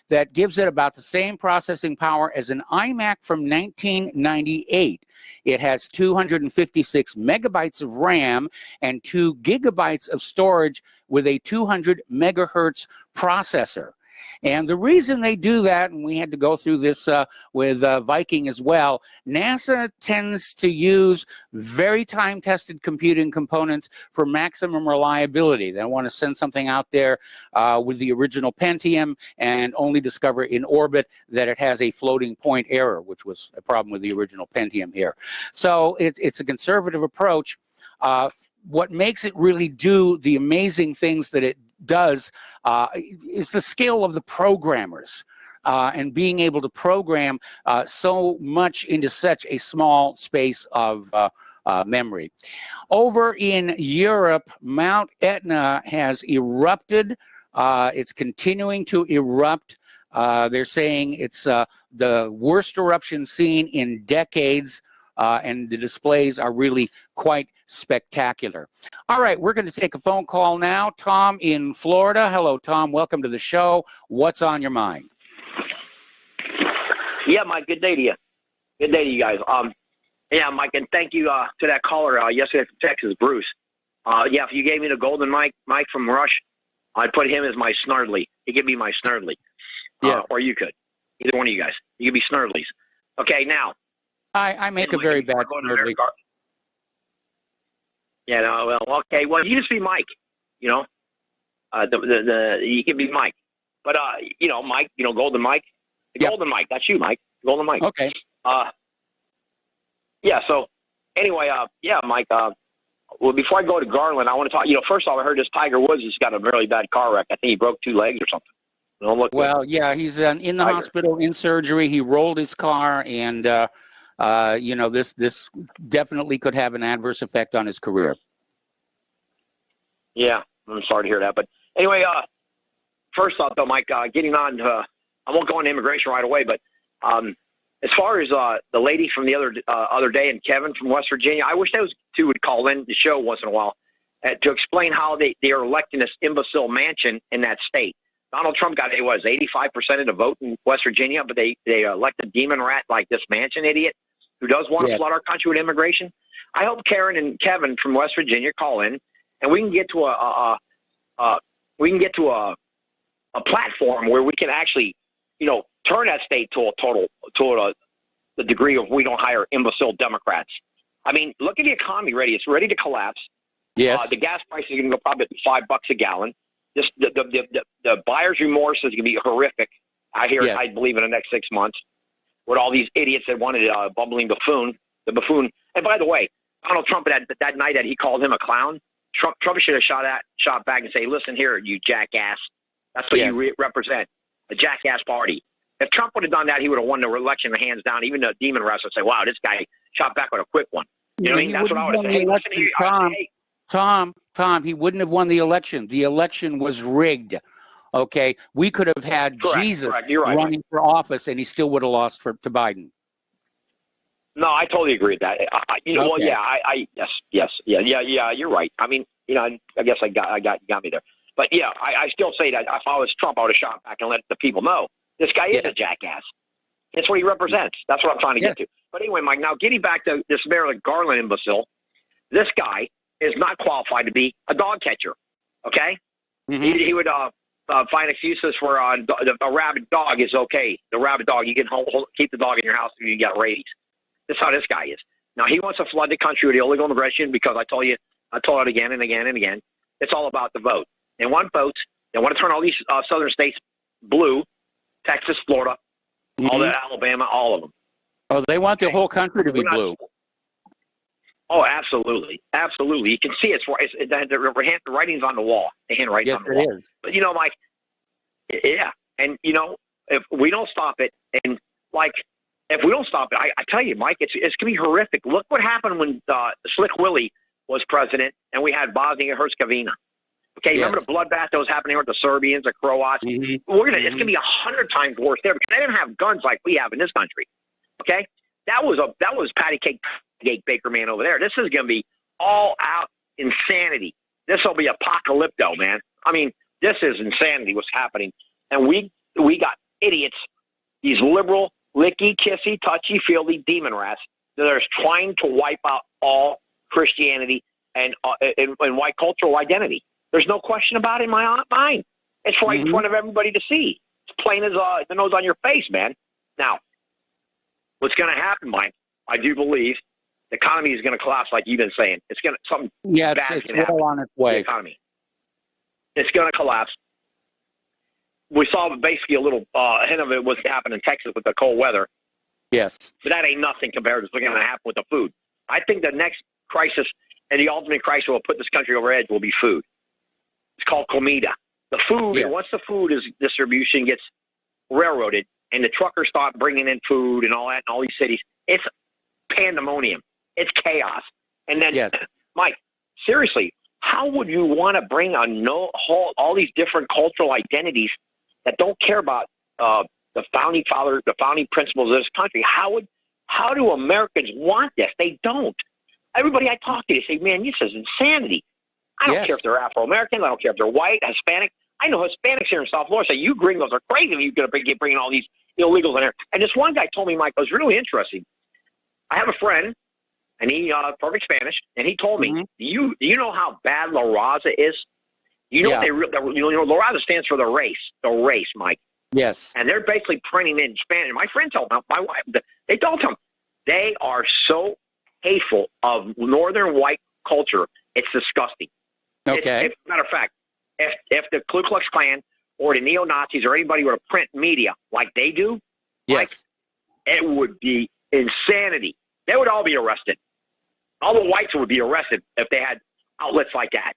that gives it about the same processing power as an iMac from 1998. It has 256 megabytes of RAM and 2 gigabytes of storage with a 200 megahertz processor. And the reason they do that, and we had to go through this with Viking as well, NASA tends to use very time-tested computing components for maximum reliability. They don't want to send something out there with the original Pentium and only discover in orbit that it has a floating point error, which was a problem with the original Pentium here. So it's a conservative approach. What makes it really do the amazing things that it does is the skill of the programmers and being able to program so much into such a small space of memory. Over in Europe, Mount Etna has erupted. It's continuing to erupt. They're saying it's the worst eruption seen in decades. And the displays are really quite spectacular. All right, we're going to take a phone call now. Tom in Florida. Hello, Tom. Welcome to the show. What's on your mind? Yeah, Mike, good day to you. Good day to you guys. Yeah, Mike, and thank you to that caller yesterday from Texas, Bruce. Yeah, if you gave me the golden Mike from Rush, I'd put him as my Snurdly. He could be my Snurdly. Yeah. Or you could. Either one of you guys. You could be Snurdlies. Okay, now. I make a very bad Snurdly. Yeah, no, well, okay. Well, you just be Mike, you know. You can be Mike. But, you know, Mike, you know, Golden Mike. Yep. Golden Mike, that's you, Mike. Golden Mike. Okay. Yeah, so, anyway, yeah, Mike, well, before I go to Garland, I want to talk, you know, first of all, I heard this Tiger Woods has got a really bad car wreck. I think he broke 2 legs or something. Don't look good. Well, yeah, he's in the Tiger. hospital in surgery. He rolled his car, and this definitely could have an adverse effect on his career. Yeah, I'm sorry to hear that. But anyway, first off, though, Mike, getting on to, I won't go on immigration right away, but as far as the lady from the other day and Kevin from West Virginia, I wish those two would call in the show once in a while to explain how they are electing this imbecile Manchin in that state. Donald Trump got, 85% of the vote in West Virginia, but they elected demon rat like this Manchin idiot who does want to flood our country with immigration. I hope Karen and Kevin from West Virginia call in, and we can get to a platform where we can actually, turn that state to the degree of we don't hire imbecile Democrats. I mean, look at the economy ready. It's ready to collapse. Yes. The gas price is going to go probably $5 a gallon. The buyer's remorse is going to be horrific. I believe in the next 6 months with all these idiots that wanted bumbling buffoon, the buffoon. And by the way, Donald Trump that night that he called him a clown, Trump should have shot back and say, listen here, you jackass. That's what you represent, a jackass party. If Trump would have done that, he would have won the election hands down. Even the demon rest would say, wow, this guy shot back with a quick one. You know what I mean? That's what I would have said. Tom, he wouldn't have won the election. The election was rigged. Okay, we could have had Jesus running for office, and he still would have lost to Biden. No, I totally agree with that. Yes, you're right. I mean, I guess I got me there. But yeah, I still say that if I was Trump, I would have shot back and let the people know this guy is a jackass. That's what he represents. That's what I'm trying to get to. But anyway, Mike, now getting back to this Merrick Garland imbecile, this guy is not qualified to be a dog catcher. Okay, he would find excuses for a rabid dog is okay. The rabid dog, you can keep the dog in your house if you got rabies. That's how this guy is. Now he wants to flood the country with illegal immigration because I told it again and again and again. It's all about the vote. They want votes. They want to turn all these southern states blue. Texas, Florida, all that, Alabama, all of them. Oh, they want the whole country to be blue. Oh, absolutely. Absolutely. You can see the writing's on the wall. The handwriting's on the wall. Is. But, Mike, yeah. And, if we don't stop it, I tell you, Mike, it's going to be horrific. Look what happened when Slick Willie was president and we had Bosnia and Herzegovina. Okay, remember the bloodbath that was happening with the Serbians, the Croats? It's going to be 100 times worse there because they didn't have guns like we have in this country. Okay, that was patty cake baker man over there. This is going to be all out insanity. This will be apocalypto, man. I mean, this is insanity what's happening, and we got idiots, these liberal, licky, kissy, touchy, feely demon rats that are trying to wipe out all Christianity and white cultural identity. There's no question about it in my mind. It's right in front of everybody to see. It's plain as the nose on your face, man. Now, what's going to happen, Mike, I do believe the economy is going to collapse like you've been saying. It's going to, something bad is going to happen. On its way. The economy. It's going to collapse. We saw basically a little hint of it was happening in Texas with the cold weather. Yes. But that ain't nothing compared to what's going to happen with the food. I think the next crisis and the ultimate crisis will put this country over edge will be food. It's called comida. The food, and once the food distribution gets railroaded and the truckers start bringing in food and all that in all these cities, it's pandemonium. It's chaos. And then, Mike, seriously, how would you want to bring all these different cultural identities that don't care about the founding principles of this country? How do Americans want this? They don't. Everybody I talk to, they say, man, this is insanity. I don't care if they're Afro-Americans. I don't care if they're white, Hispanic. I know Hispanics here in South Florida say, you gringos are crazy if you're going to keep bringing all these illegals in here. And this one guy told me, Mike, it was really interesting. I have a friend, and he perfect Spanish, and he told me, do you know how bad La Raza is? You know what La Raza stands for the race, Mike. Yes. And they're basically printing in Spanish. My friend told me, my wife, they told him, they are so hateful of northern white culture, it's disgusting. Okay. Matter of fact, if the Ku Klux Klan or the neo-Nazis or anybody were to print media like they do, like, it would be insanity. They would all be arrested. All the whites would be arrested if they had outlets like that.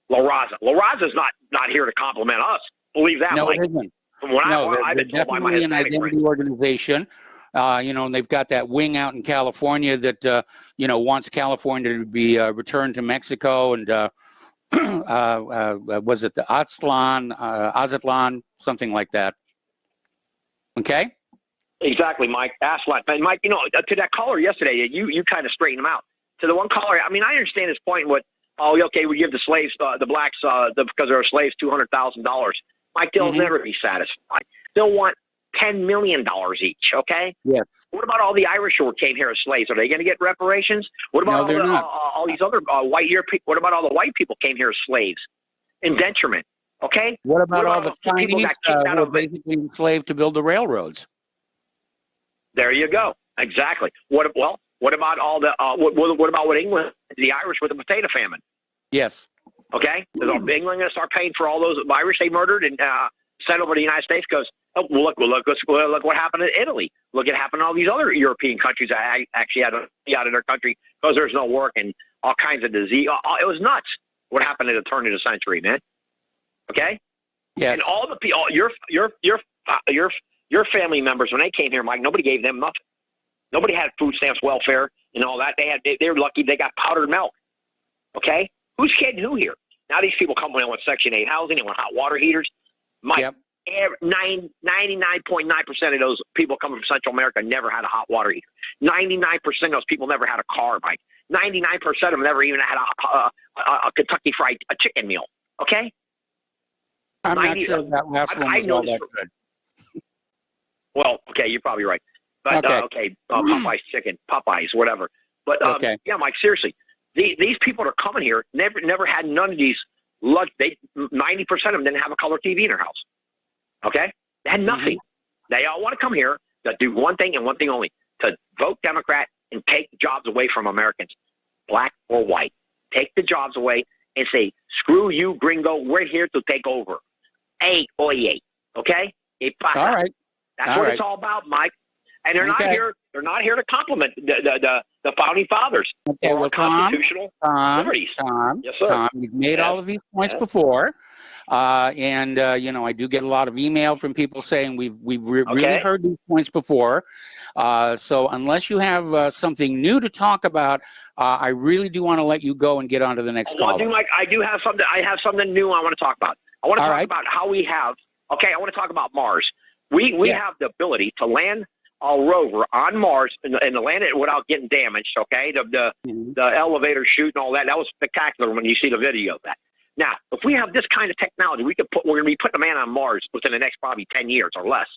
La Raza. La Raza's not here to compliment us. Believe that, no, Mike. It isn't. No, I've they're been told by my definitely an Hispanic identity friends. organization. And they've got that wing out in California that, wants California to be returned to Mexico. And was it the Aztlan, something like that? Okay. Exactly, Mike. Aslan. And Mike, to that caller yesterday, you kind of straightened him out. To the one caller, I mean, I understand his point with, okay, we give the slaves, the blacks, because they're slaves, $200,000. Mike, they'll never be satisfied. They'll want $10 million each, okay? Yes. What about all the Irish who came here as slaves? Are they going to get reparations? What about all these other white people? What about all the white people came here as slaves? Indenturement, okay? What about all the people Chinese got kicked out who were of basically enslaved to build the railroads? There you go. Exactly. What about all the what about what England, the Irish with the potato famine? Yes. Okay. Is England going to start paying for all those Irish they murdered and sent over to the United States? Because look what happened in Italy. Look what happened to all these other European countries that actually had to be out of their country because there's no work and all kinds of disease. It was nuts. What happened at the turn of the century, man? Okay. Yes. And all the people, your family members when they came here, Mike, nobody gave them nothing. Nobody had food stamps, welfare, and all that. They were lucky they got powdered milk. Okay, who's kidding who here? Now these people come in with Section 8 housing, they want hot water heaters. Mike, 99.9% of those people coming from Central America never had a hot water heater. 99% of those people never had a car, Mike. 99% of them never even had a Kentucky Fried Chicken meal. Okay, I'm not sure that last one was all that good. Well, okay, you're probably right. But, Popeye's chicken, Popeyes, whatever. But, yeah, Mike, seriously, these people that are coming here never had none of these. 90% of them didn't have a color TV in their house. Okay? They had nothing. They all want to come here to do one thing and one thing only, to vote Democrat and take jobs away from Americans, black or white. Take the jobs away and say, screw you, gringo, we're here to take over. Hey, oye, okay? All right. That's what it's all about, Mike. And they're not here. They're not here to compliment the founding fathers or our constitutional liberties. Yes, sir. Tom, you've made all of these points before, and I do get a lot of email from people saying we've really heard these points before. So unless you have something new to talk about, I really do want to let you go and get on to the next call. Mike, I do have something. I have something new I want to talk about. I want to talk about how we have. Okay, I want to talk about Mars. We have the ability to land a rover on Mars and to land it without getting damaged. Okay, the elevator chute and all that was spectacular when you see the video of that. Now, if we have this kind of technology, we're going to be putting a man on Mars within the next probably 10 years or less.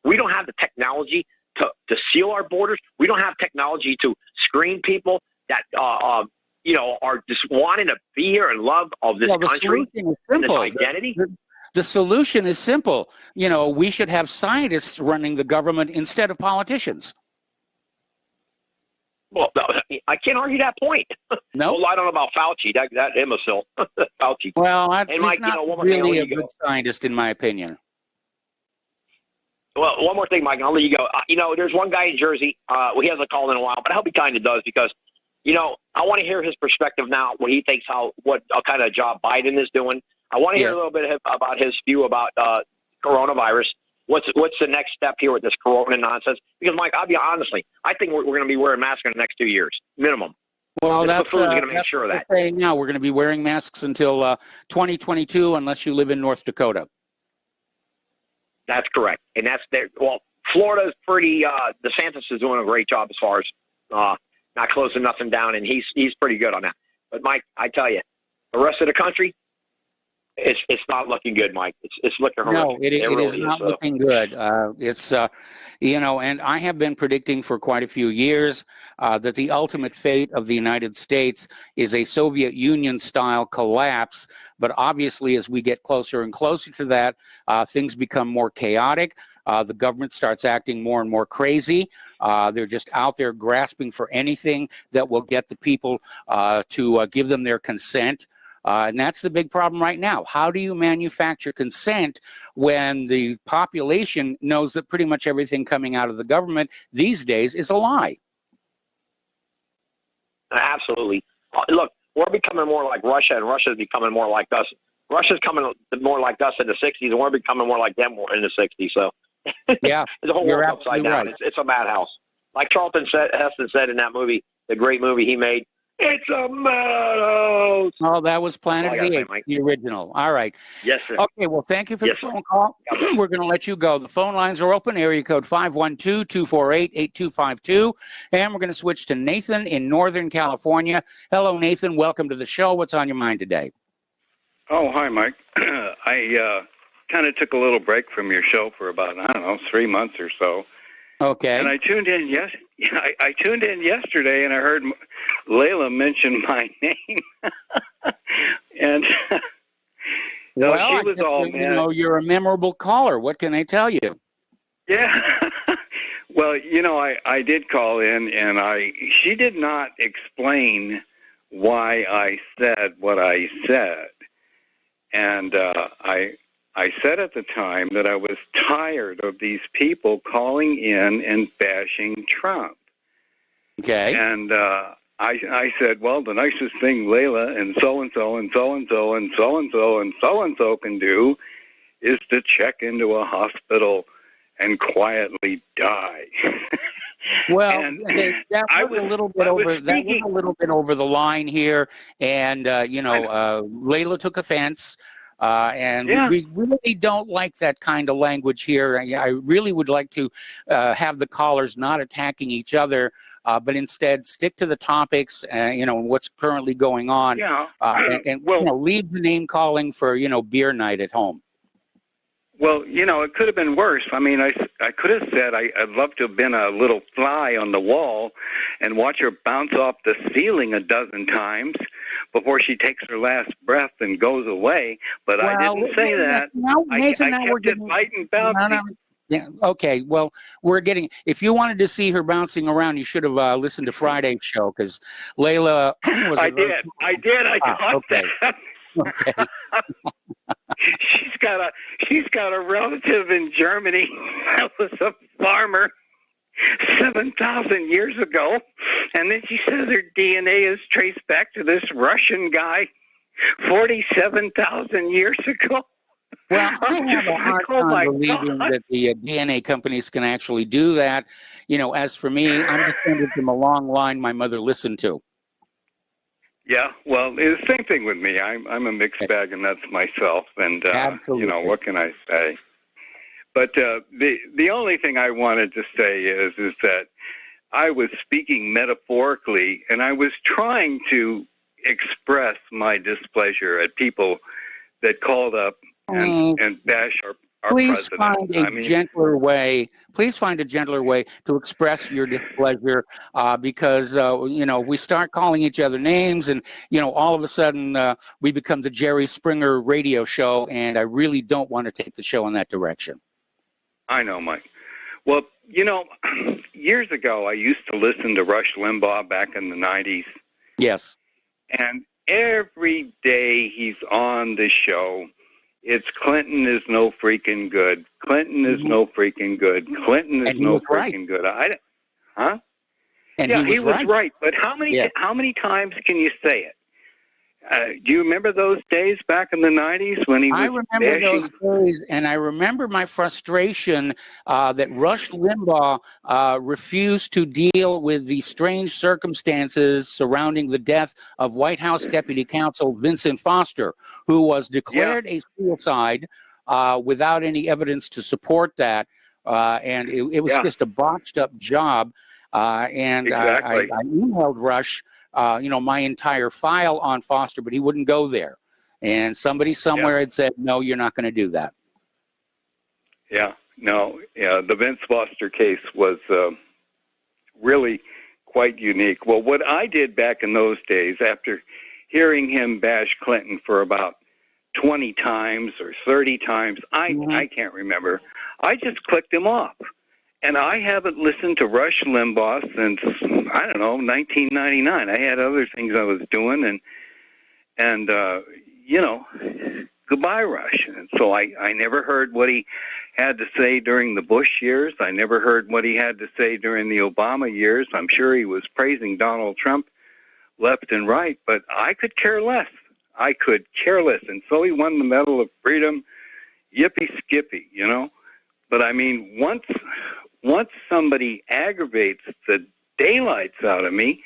We don't have the technology to seal our borders. We don't have technology to screen people that are just wanting to be here and love of this country and this identity. The solution is simple. We should have scientists running the government instead of politicians. Well, I can't argue that point. No. Well, I don't know about Fauci, that imbecile. Fauci. Well, he's Mike, not really a good scientist, in my opinion. Well, one more thing, Mike, and I'll let you go. There's one guy in Jersey. He hasn't called in a while, but I hope he kind of does because, I want to hear his perspective now, what he thinks, what kind of job Biden is doing. I want to hear a little bit about his view about coronavirus. What's the next step here with this corona nonsense? Because, Mike, I'll be honestly, I think we're going to be wearing masks in the next 2 years, minimum. Well, that's going to make sure of that. Saying now we're going to be wearing masks until 2022, unless you live in North Dakota. That's correct, and that's there. Well, Florida's pretty. DeSantis is doing a great job as far as not closing nothing down, and he's pretty good on that. But, Mike, I tell you, the rest of the country. It's not looking good, Mike. It's looking horrific. No, it really is not looking good. And I have been predicting for quite a few years that the ultimate fate of the United States is a Soviet Union-style collapse. But obviously, as we get closer and closer to that, things become more chaotic. The government starts acting more and more crazy. They're just out there grasping for anything that will get the people to give them their consent. And that's the big problem right now. How do you manufacture consent when the population knows that pretty much everything coming out of the government these days is a lie? Absolutely. Look, we're becoming more like Russia, and Russia is becoming more like us. Russia's coming more like us in the 60s, and we're becoming more like them in the 60s. So Yeah, the whole you're world's upside absolutely down. right. It's a madhouse. Like Heston said in that movie, the great movie he made, it's a madhouse. Oh, that was Planet of That's all I the gotta say, Apes, Mike. the original. All right. Yes, sir. Okay, well, thank you for Yes, the sir. phone call. We're going to let you go. The phone lines are open, area code 512-248-8252. And we're going to switch to Nathan in Northern California. Hello, Nathan. Welcome to the show. What's on your mind today? Oh, hi, Mike. I kind of took a little break from your show for about, 3 months or so. Okay. And I tuned in. I tuned in yesterday, and I heard Layla mention my name. And well, she was all mad. You know, you're a memorable caller. What can I tell you? Yeah. Well, I did call in, and she did not explain why I said what I said. And I said at the time that I was tired of these people calling in and bashing Trump. Okay. And I said, well, the nicest thing Layla and so-and-so and so-and-so and so-and-so and so-and-so can do is to check into a hospital and quietly die. Well, and that was a little bit over the line here, and Layla took offense, and we really don't like that kind of language here. I really would like to have the callers not attacking each other, but instead stick to the topics, what's currently going on, and leave the name calling for beer night at home. Well, it could have been worse. I mean, I could have said I'd love to have been a little fly on the wall and watch her bounce off the ceiling a dozen times before she takes her last breath and goes away. But I didn't say that. No, Nathan, I kept it light and bouncy. No. Yeah. Okay. Well, if you wanted to see her bouncing around, you should have listened to Friday's show, because Layla was. I did. I caught that. Okay. She's got a relative in Germany that was a farmer 7,000 years ago, and then she says her DNA is traced back to this Russian guy 47,000 years ago. Well, I have a hard time believing that the DNA companies can actually do that. As for me, I'm descended from a long line my mother listened to. Yeah, well, it's the same thing with me. I'm a mixed bag, and that's myself. And what can I say? But the only thing I wanted to say is that I was speaking metaphorically, and I was trying to express my displeasure at people that called up and bash our Please president. find a gentler way. Please find a gentler way to express your displeasure, because we start calling each other names, and all of a sudden we become the Jerry Springer radio show, and I really don't want to take the show in that direction. I know, Mike. Well, years ago I used to listen to Rush Limbaugh back in the 90s. Yes. And every day he's on the show, it's Clinton is no freaking good. Clinton is no freaking good. Clinton is no freaking good. And he was right. But how many times can you say it? Do you remember those days back in the 90s when he was I remember those days, and I remember my frustration that Rush Limbaugh refused to deal with the strange circumstances surrounding the death of White House Deputy Counsel Vincent Foster, who was declared a suicide without any evidence to support that. And it was just a botched up job. And I emailed Rush my entire file on Foster, but he wouldn't go there. And somebody somewhere had said, no, you're not going to do that. The Vince Foster case was really quite unique. Well, what I did back in those days, after hearing him bash Clinton for about 20 times or 30 times, I can't remember, I just clicked him off. And I haven't listened to Rush Limbaugh since, 1999. I had other things I was doing, and goodbye, Rush. And so I never heard what he had to say during the Bush years. I never heard what he had to say during the Obama years. I'm sure he was praising Donald Trump left and right, but I could care less. I could care less. And so he won the Medal of Freedom. Yippee skippy, you know. But I mean, once somebody aggravates the daylights out of me,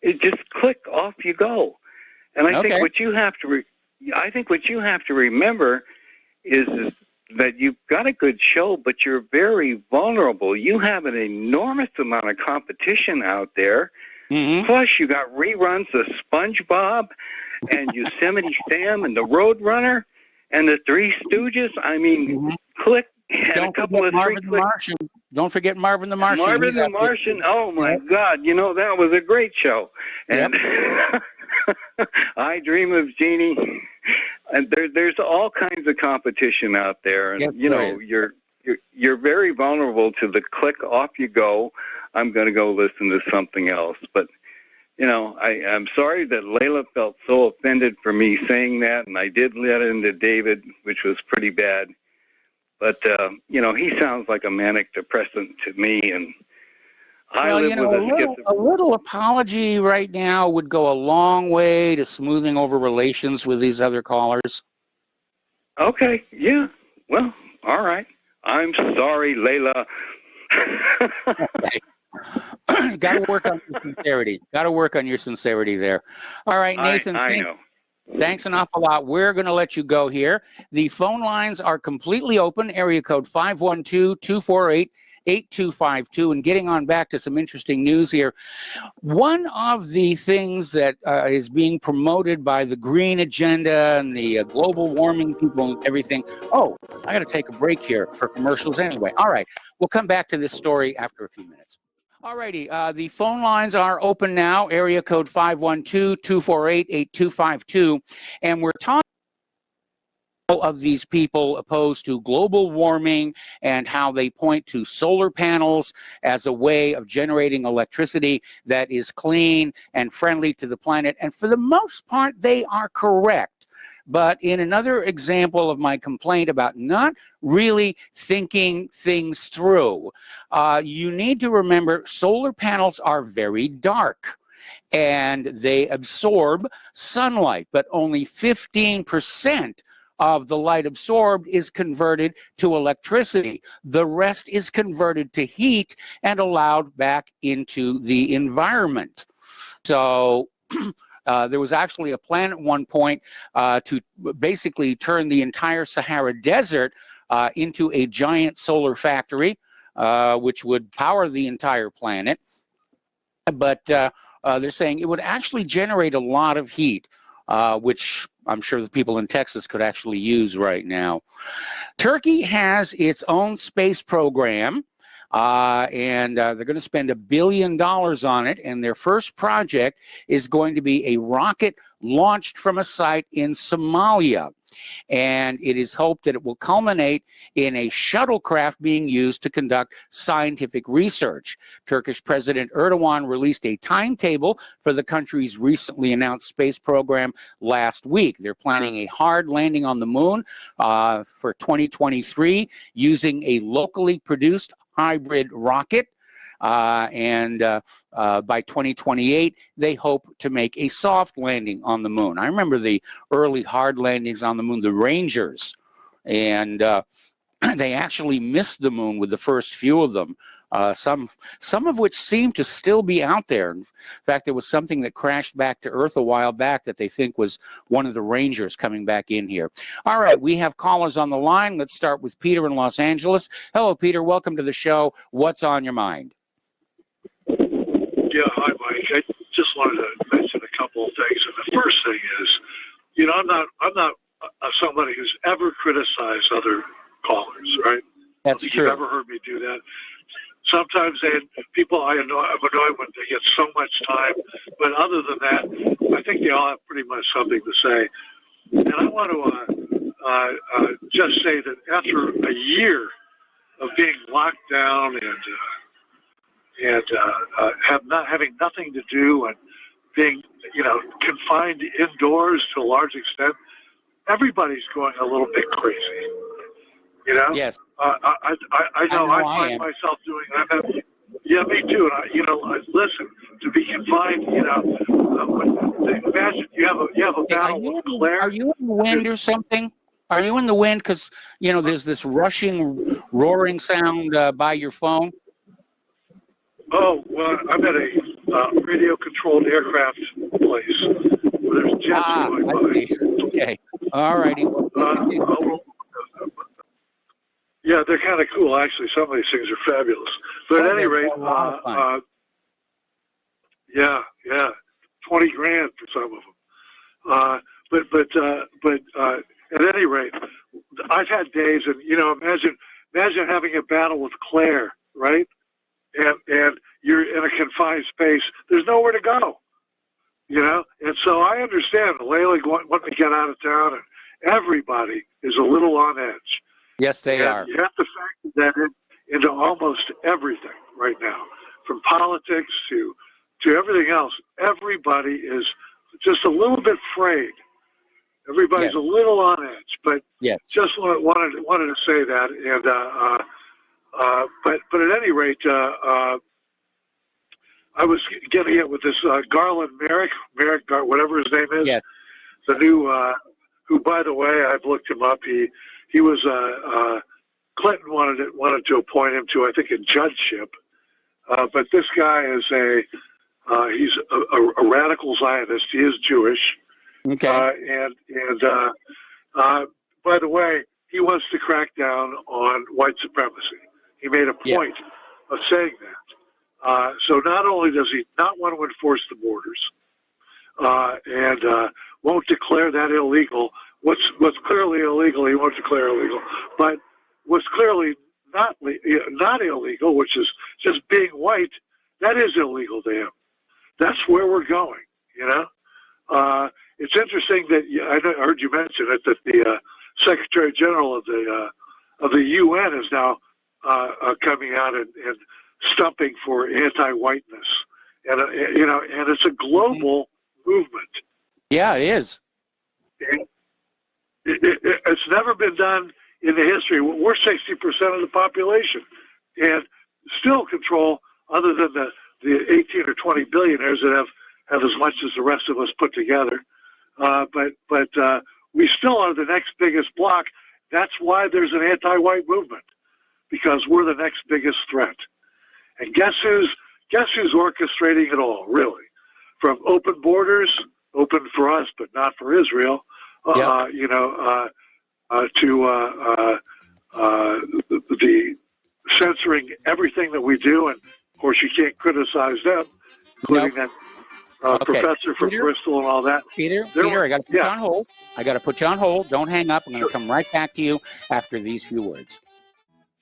it just click, off you go. And I think what you have to remember is that you've got a good show, but you're very vulnerable. You have an enormous amount of competition out there. Mm-hmm. Plus, you got reruns of SpongeBob and Yosemite Sam and the Roadrunner and the Three Stooges. I mean, click. And a couple of Marvin the Martian. Don't forget Marvin the Martian. Marvin the Martian. Oh my God! You know that was a great show. And I Dream of Jeannie. And there's all kinds of competition out there, and you know you're very vulnerable to the click, off you go. I'm going to go listen to something else. But you know, I'm sorry that Layla felt so offended for me saying that, and I did let into David, which was pretty bad. But, you know, he sounds like a manic depressant to me, and I live with a little apology right now would go a long way to smoothing over relations with these other callers. Okay, yeah. Well, all right. I'm sorry, Layla. Got to work on your sincerity. Got to work on your sincerity there. All right, Nathan. I know. Thanks an awful lot. We're going to let you go here. The phone lines are completely open. Area code 512-248-8252. And getting on back to some interesting news here. One of the things that is being promoted by the green agenda and the global warming people and everything. Oh, I got to take a break here for commercials anyway. All right. We'll come back to this story after a few minutes. All righty, the phone lines are open now, area code 512-248-8252, and we're talking of these people opposed to global warming and how they point to solar panels as a way of generating electricity that is clean and friendly to the planet, and for the most part, they are correct. But in another example of my complaint about not really thinking things through, you need to remember solar panels are very dark and they absorb sunlight, but only 15% of the light absorbed is converted to electricity. The rest is converted to heat and allowed back into the environment. So there was actually a plan at one point to basically turn the entire Sahara Desert into a giant solar factory, which would power the entire planet. But they're saying it would actually generate a lot of heat, which I'm sure the people in Texas could actually use right now. Turkey has its own space program. And they're going to spend $1 billion on it. And their first project is going to be a rocket launched from a site in Somalia. And it is hoped that it will culminate in a shuttlecraft being used to conduct scientific research. Turkish President Erdogan released a timetable for the country's recently announced space program last week. They're planning a hard landing on the moon for 2023 using a locally produced hybrid rocket. And by 2028, they hope to make a soft landing on the moon. I remember the early hard landings on the moon, the Rangers, and they actually missed the moon with the first few of them. Some of which seem to still be out there. In fact, there was something that crashed back to Earth a while back that they think was one of the Rangers coming back in here. All right, we have callers on the line. Let's start with Peter in Los Angeles. Hello, Peter. Welcome to the show. What's on your mind? Yeah, hi, Mike. I just wanted to mention a couple of things. And the first thing is, you know, I'm not somebody who's ever criticized other callers, right? That's true. You've ever heard me do that? Sometimes I'm annoyed when they get so much time, but other than that, I think they all have pretty much something to say. And I want to just say that after a year of being locked down and having nothing to do and being, you know, confined indoors to a large extent, everybody's going a little bit crazy. You know? Yes. I know I find myself doing that. Yeah, me too. And listen, to be confined, imagine you have you have a battle with Claire. Are you in the wind or something? Are you in the wind? Because, there's this rushing, roaring sound by your phone. Oh, well, I'm at a radio-controlled aircraft place where there's jets going by. Okay. All righty. Yeah, they're kind of cool, actually. Some of these things are fabulous. But at any rate, yeah, $20,000 for some of them. But at any rate, I've had days, and imagine having a battle with Claire, right? And you're in a confined space. There's nowhere to go, And so I understand Layla wanting to get out of town, and everybody is a little on edge. Yes, they are. You have to factor that into almost everything right now, from politics to everything else. Everybody is just a little bit frayed. Everybody's a little on edge, but just wanted to say that. And but at any rate, I was getting it with this Garland Merrick, whatever his name is. Yes. The new, who, by the way, I've looked him up. He was Clinton wanted to appoint him to, I think, a judgeship. But this guy is he's a radical Zionist. He is Jewish. Okay. And by the way, he wants to crack down on white supremacy. He made a point of saying that. So not only does he not want to enforce the borders and won't declare that illegal, what's clearly illegal he won't declare illegal, but what's clearly not illegal, which is just being white, that is illegal to him. That's where we're going, It's interesting that I heard you mention it, that the Secretary General of the UN is now coming out and stumping for anti-whiteness, and and it's a global movement. Yeah, it is. And it's never been done in the history. We're 60% of the population, and still control, other than the 18 or 20 billionaires that have as much as the rest of us put together. But we still are the next biggest bloc. That's why there's an anti-white movement, because we're the next biggest threat. And guess who's orchestrating it all, really? From open borders, open for us but not for Israel, to the censoring everything that we do, and of course you can't criticize them, including that professor from Bristol and all that. Peter, I got to put you on hold. I got to put you on hold. Don't hang up. I'm going to come right back to you after these few words.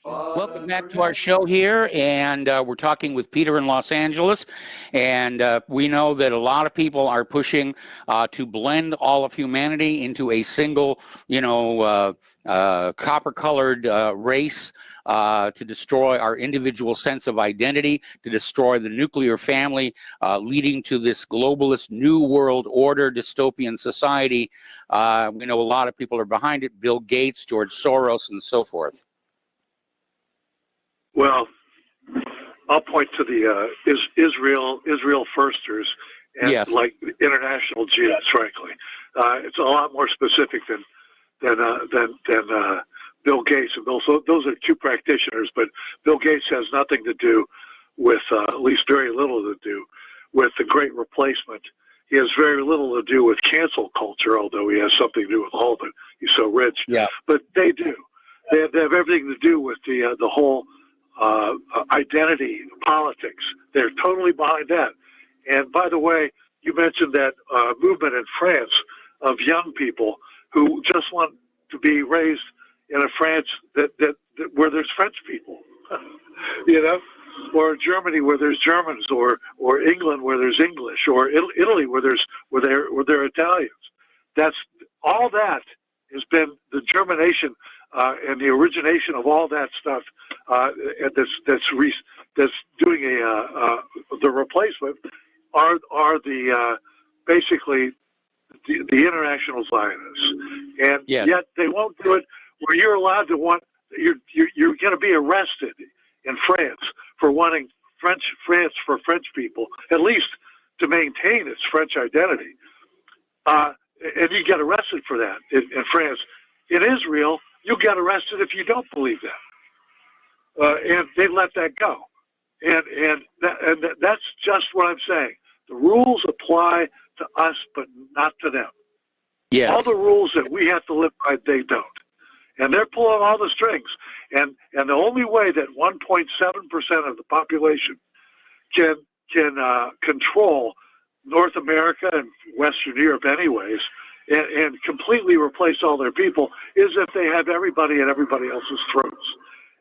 Welcome back to our show here, and we're talking with Peter in Los Angeles, and we know that a lot of people are pushing to blend all of humanity into a single, copper-colored race to destroy our individual sense of identity, to destroy the nuclear family, leading to this globalist new world order dystopian society. We know a lot of people are behind it, Bill Gates, George Soros, and so forth. Well, I'll point to the Israel firsters and like international jihadists. Frankly, it's a lot more specific than Bill Gates and Bill. So those are two practitioners, but Bill Gates has nothing to do with, at least very little to do with the Great Replacement. He has very little to do with cancel culture, although he has something to do with all of it. He's so rich. Yeah. But they do. They have everything to do with the whole identity politics. They're totally behind that. And by the way, you mentioned that movement in France of young people who just want to be raised in a France that where there's French people, or Germany where there's Germans, or England where there's English, or Italy where they're Italians. That's all that has been the germination and the origination of all that stuff. And that's doing the replacement are the basically the international Zionists, and yet they won't do it. Where you're allowed to you're going to be arrested in France for wanting France for French people, at least to maintain its French identity. and you get arrested for that in France. In Israel, you'll get arrested if you don't believe that. And they let that go. And that's just what I'm saying. The rules apply to us, but not to them. Yes. All the rules that we have to live by, they don't. And they're pulling all the strings. And the only way that 1.7% of the population can control North America and Western Europe anyways, and completely replace all their people is if they have everybody at everybody else's throats.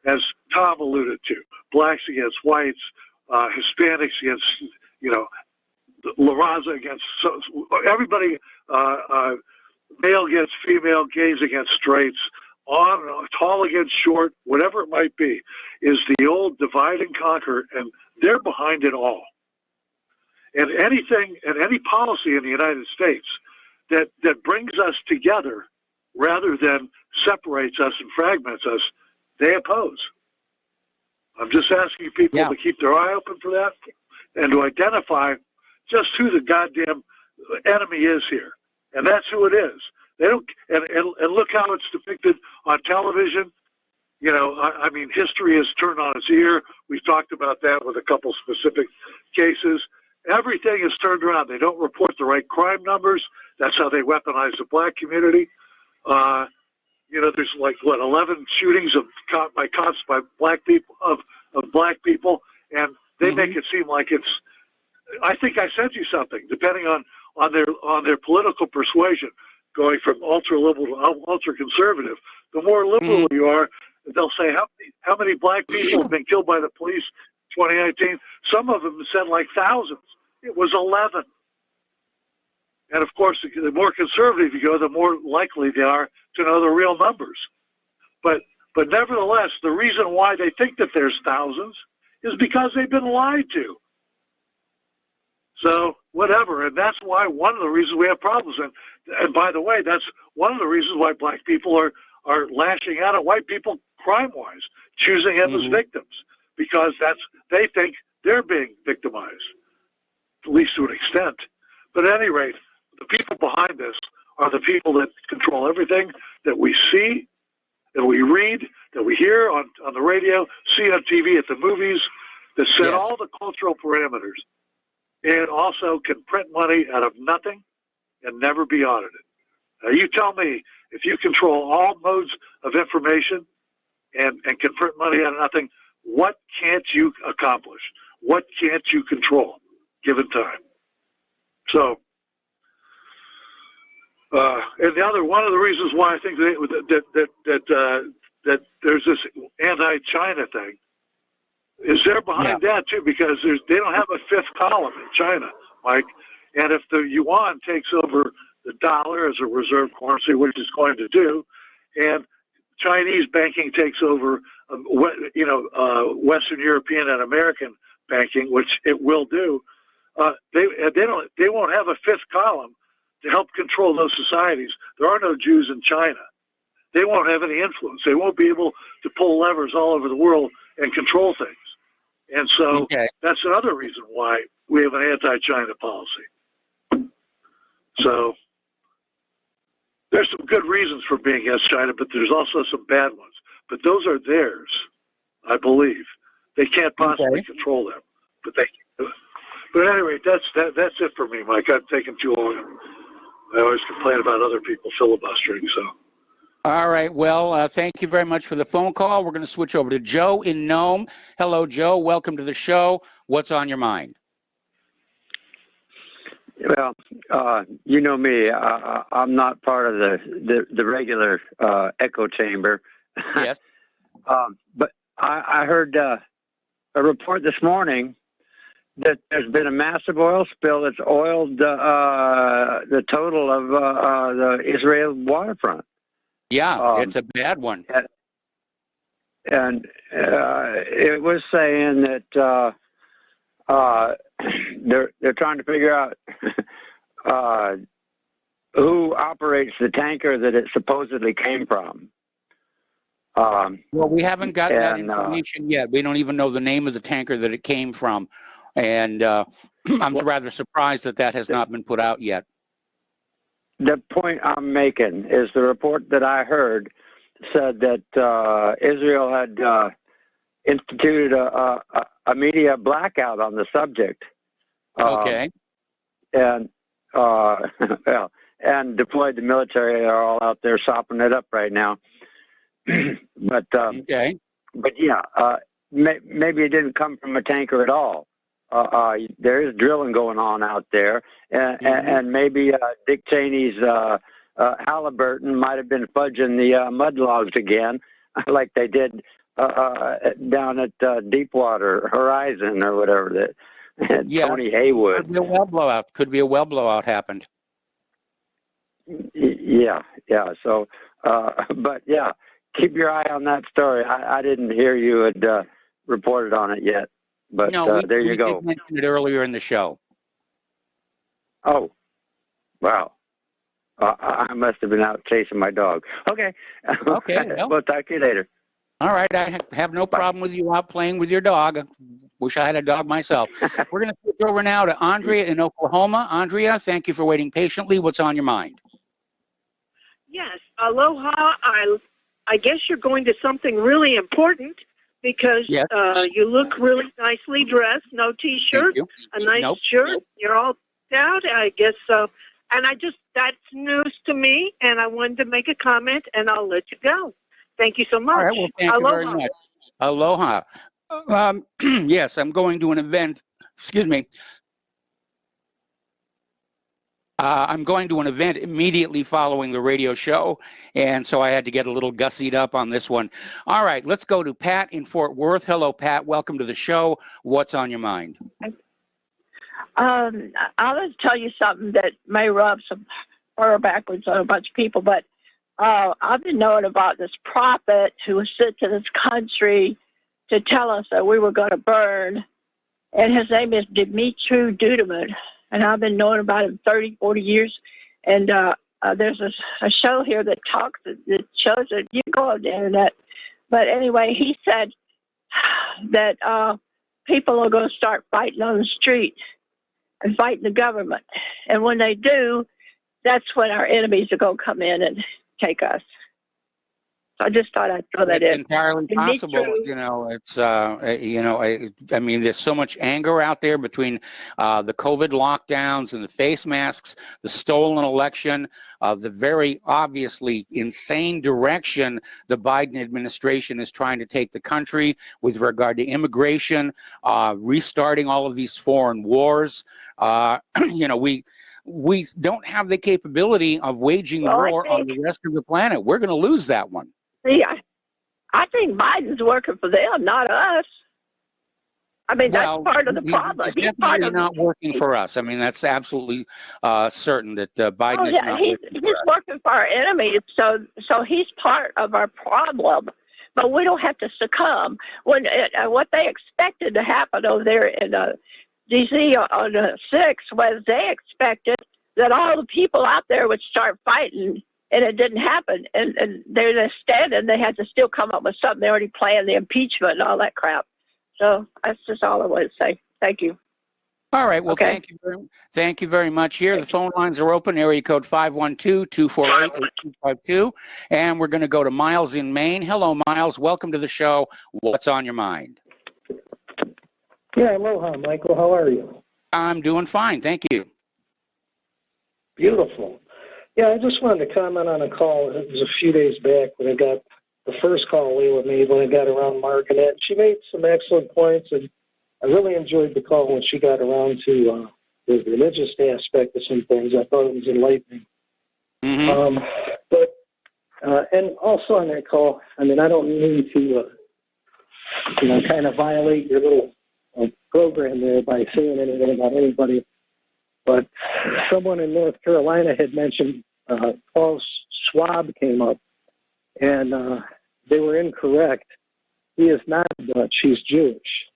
As Tom alluded to, blacks against whites, Hispanics against, La Raza against everybody, male against female, gays against straights, tall against short, whatever it might be, is the old divide and conquer, and they're behind it all. And anything and any policy in the United States that brings us together rather than separates us and fragments us, they oppose. I'm just asking people to keep their eye open for that and to identify just who the goddamn enemy is here. And that's who it is. They don't, and look how it's depicted on television. I mean, history is turned on its ear. We've talked about that with a couple specific cases. Everything is turned around. They don't report the right crime numbers. That's how they weaponize the black community. There's 11 shootings by cops by black people of black people, and they make it seem like it's. I think I sent you something. Depending on their political persuasion, going from ultra liberal to ultra conservative, the more liberal you are, they'll say how many black people have been killed by the police in 2019. Some of them said like thousands. It was 11. And of course, the more conservative you go, the more likely they are to know the real numbers. But nevertheless, the reason why they think that there's thousands is because they've been lied to. So whatever, and that's why one of the reasons we have problems. And by the way, that's one of the reasons why black people are lashing out at white people crime-wise, choosing them as victims, because they think they're being victimized, at least to an extent. But at any rate, the people behind this are the people that control everything that we see, that we read, that we hear on the radio, see on TV, at the movies, that set all the cultural parameters, and also can print money out of nothing and never be audited. Now, you tell me, if you control all modes of information and can print money out of nothing, what can't you accomplish? What can't you control given time? So, and one of the reasons why I think that there's this anti-China thing is they're behind that too, because they don't have a fifth column in China, Mike. And if the yuan takes over the dollar as a reserve currency, which it's going to do, and Chinese banking takes over, Western European and American banking, which it will do, they won't have a fifth column to help control those societies. There are no Jews in China. They won't have any influence. They won't be able to pull levers all over the world and control things. And so that's another reason why we have an anti-China policy. So there's some good reasons for being against China, but there's also some bad ones. But those are theirs, I believe. They can't possibly control them, but they can do it. But at any rate, that's it for me, Mike. I've taken too long. I always complain about other people filibustering, so. All right. Well, thank you very much for the phone call. We're going to switch over to Joe in Nome. Hello, Joe. Welcome to the show. What's on your mind? Well, you know me. I'm not part of the regular echo chamber. Yes. But I heard a report this morning that there's been a massive oil spill that's oiled the total of the Israel waterfront. Yeah, it's a bad one. And it was saying that they're trying to figure out who operates the tanker that it supposedly came from. Well, we haven't got that information yet. We don't even know the name of the tanker that it came from. And I'm rather surprised that has not been put out yet. the point I'm making is the report that I heard said that Israel had instituted a media blackout on the subject. Okay. And well, and deployed the military. They're all out there sopping it up right now. But okay. But yeah, maybe it didn't come from a tanker at all. There is drilling going on out there, and maybe Dick Cheney's Halliburton might have been fudging the mud logs again, like they did down at Deepwater Horizon or whatever that. Tony Haywood. Could be a well blowout. Could be a well blowout happened. Yeah. So, but yeah, keep your eye on that story. I didn't hear you had reported on it yet, but no, there you go. We did mention it earlier in the show. Oh, wow. I must have been out chasing my dog. Okay. Okay. We'll talk to you later. All right. I have no problem with you out playing with your dog. Wish I had a dog myself. We're going to switch over now to Andrea in Oklahoma. Andrea, thank you for waiting patiently. What's on your mind? Yes. Aloha. I guess you're going to something really important because you look really nicely dressed. No T-shirt, a nice shirt. You're all out, I guess. And that's news to me, and I wanted to make a comment, and I'll let you go. Thank you so much. All right, well, thank you very much. Aloha. Yes, I'm going to an event. Excuse me. I'm going to an event immediately following the radio show, and so I had to get a little gussied up on this one. All right, let's go to Pat in Fort Worth. Hello, Pat. Welcome to the show. What's on your mind? I'll just tell you something that may rub some fur backwards on a bunch of people, but I've been knowing about this prophet who was sent to this country to tell us that we were going to burn, and his name is Dimitri Duduman, and I've been knowing about him 30, 40 years, and there's a show here that shows it. You go on the internet, but anyway, he said that people are going to start fighting on the street and fighting the government, and when they do, that's when our enemies are going to come in and take us. I just thought I'd throw that in. Entirely possible. You know, it's I mean, there's so much anger out there between the COVID lockdowns and the face masks, the stolen election, the very obviously insane direction the Biden administration is trying to take the country with regard to immigration, restarting all of these foreign wars. We don't have the capability of waging war on the rest of the planet. We're going to lose that one. See, I think Biden's working for them, not us. I mean, that's part of the problem. He's definitely not working for us. I mean, that's absolutely certain that Biden is not working for us. He's working for our enemies, so he's part of our problem. But we don't have to succumb. When what they expected to happen over there in D.C. on the 6th was they expected that all the people out there would start fighting. And it didn't happen. And they're just standing. They had to still come up with something. They already planned the impeachment and all that crap. So that's just all I want to say. Thank you. All right. Well, thank you very much. Here, the phone lines are open. Area code 512-248-8252. And we're going to go to Miles in Maine. Hello, Miles. Welcome to the show. What's on your mind? Yeah, aloha, Michael. How are you? I'm doing fine. Thank you. Beautiful. Yeah, I just wanted to comment on a call. It was a few days back when I got the first call Layla made when I got around Margaret. She made some excellent points, and I really enjoyed the call when she got around to the religious aspect of some things. I thought it was enlightening. Mm-hmm. And also on that call, I mean, I don't mean to, kind of violate your little program there by saying anything about anybody. But someone in North Carolina had mentioned Klaus Schwab came up, and they were incorrect. He is not Dutch; he's Jewish.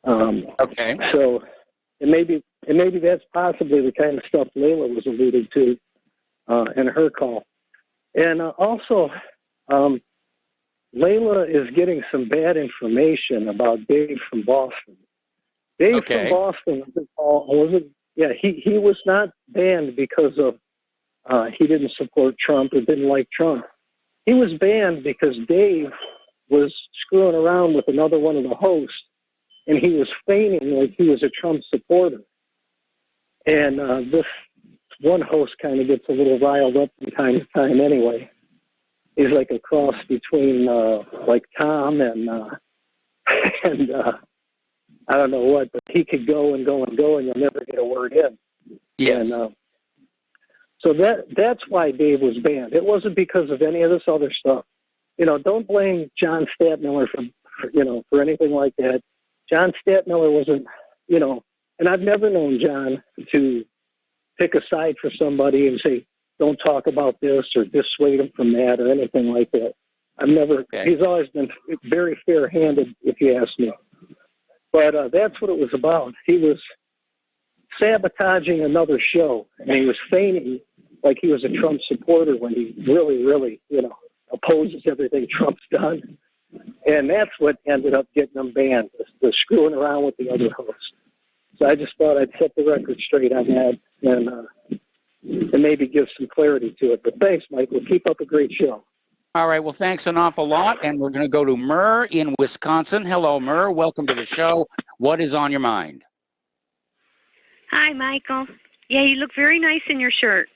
Okay. So, and maybe that's possibly the kind of stuff Layla was alluding to in her call. And also, Layla is getting some bad information about Dave from Boston. Dave from Boston was it? Yeah, he was not banned because of he didn't support Trump or didn't like Trump. He was banned because Dave was screwing around with another one of the hosts, and he was feigning like he was a Trump supporter. And this one host kind of gets a little riled up from time to time anyway. He's like a cross between like Tom and I don't know what, but he could go and go and go, and you'll never get a word in. Yes. And, so that's why Dave was banned. It wasn't because of any of this other stuff. You know, don't blame John Stadtmiller for anything like that. John Stadtmiller wasn't, you know, and I've never known John to pick a side for somebody and say, don't talk about this or dissuade him from that or anything like that. I've never, he's always been very fair-handed, if you ask me. But that's what it was about. He was sabotaging another show, and he was feigning like he was a Trump supporter when he really, really, you know, opposes everything Trump's done. And that's what ended up getting him banned, the screwing around with the other hosts. So I just thought I'd set the record straight on that and maybe give some clarity to it. But thanks, Michael. Keep up a great show. All right. Well, thanks an awful lot. And we're going to go to Murr in Wisconsin. Hello, Murr. Welcome to the show. What is on your mind? Hi, Michael. Yeah, you look very nice in your shirt.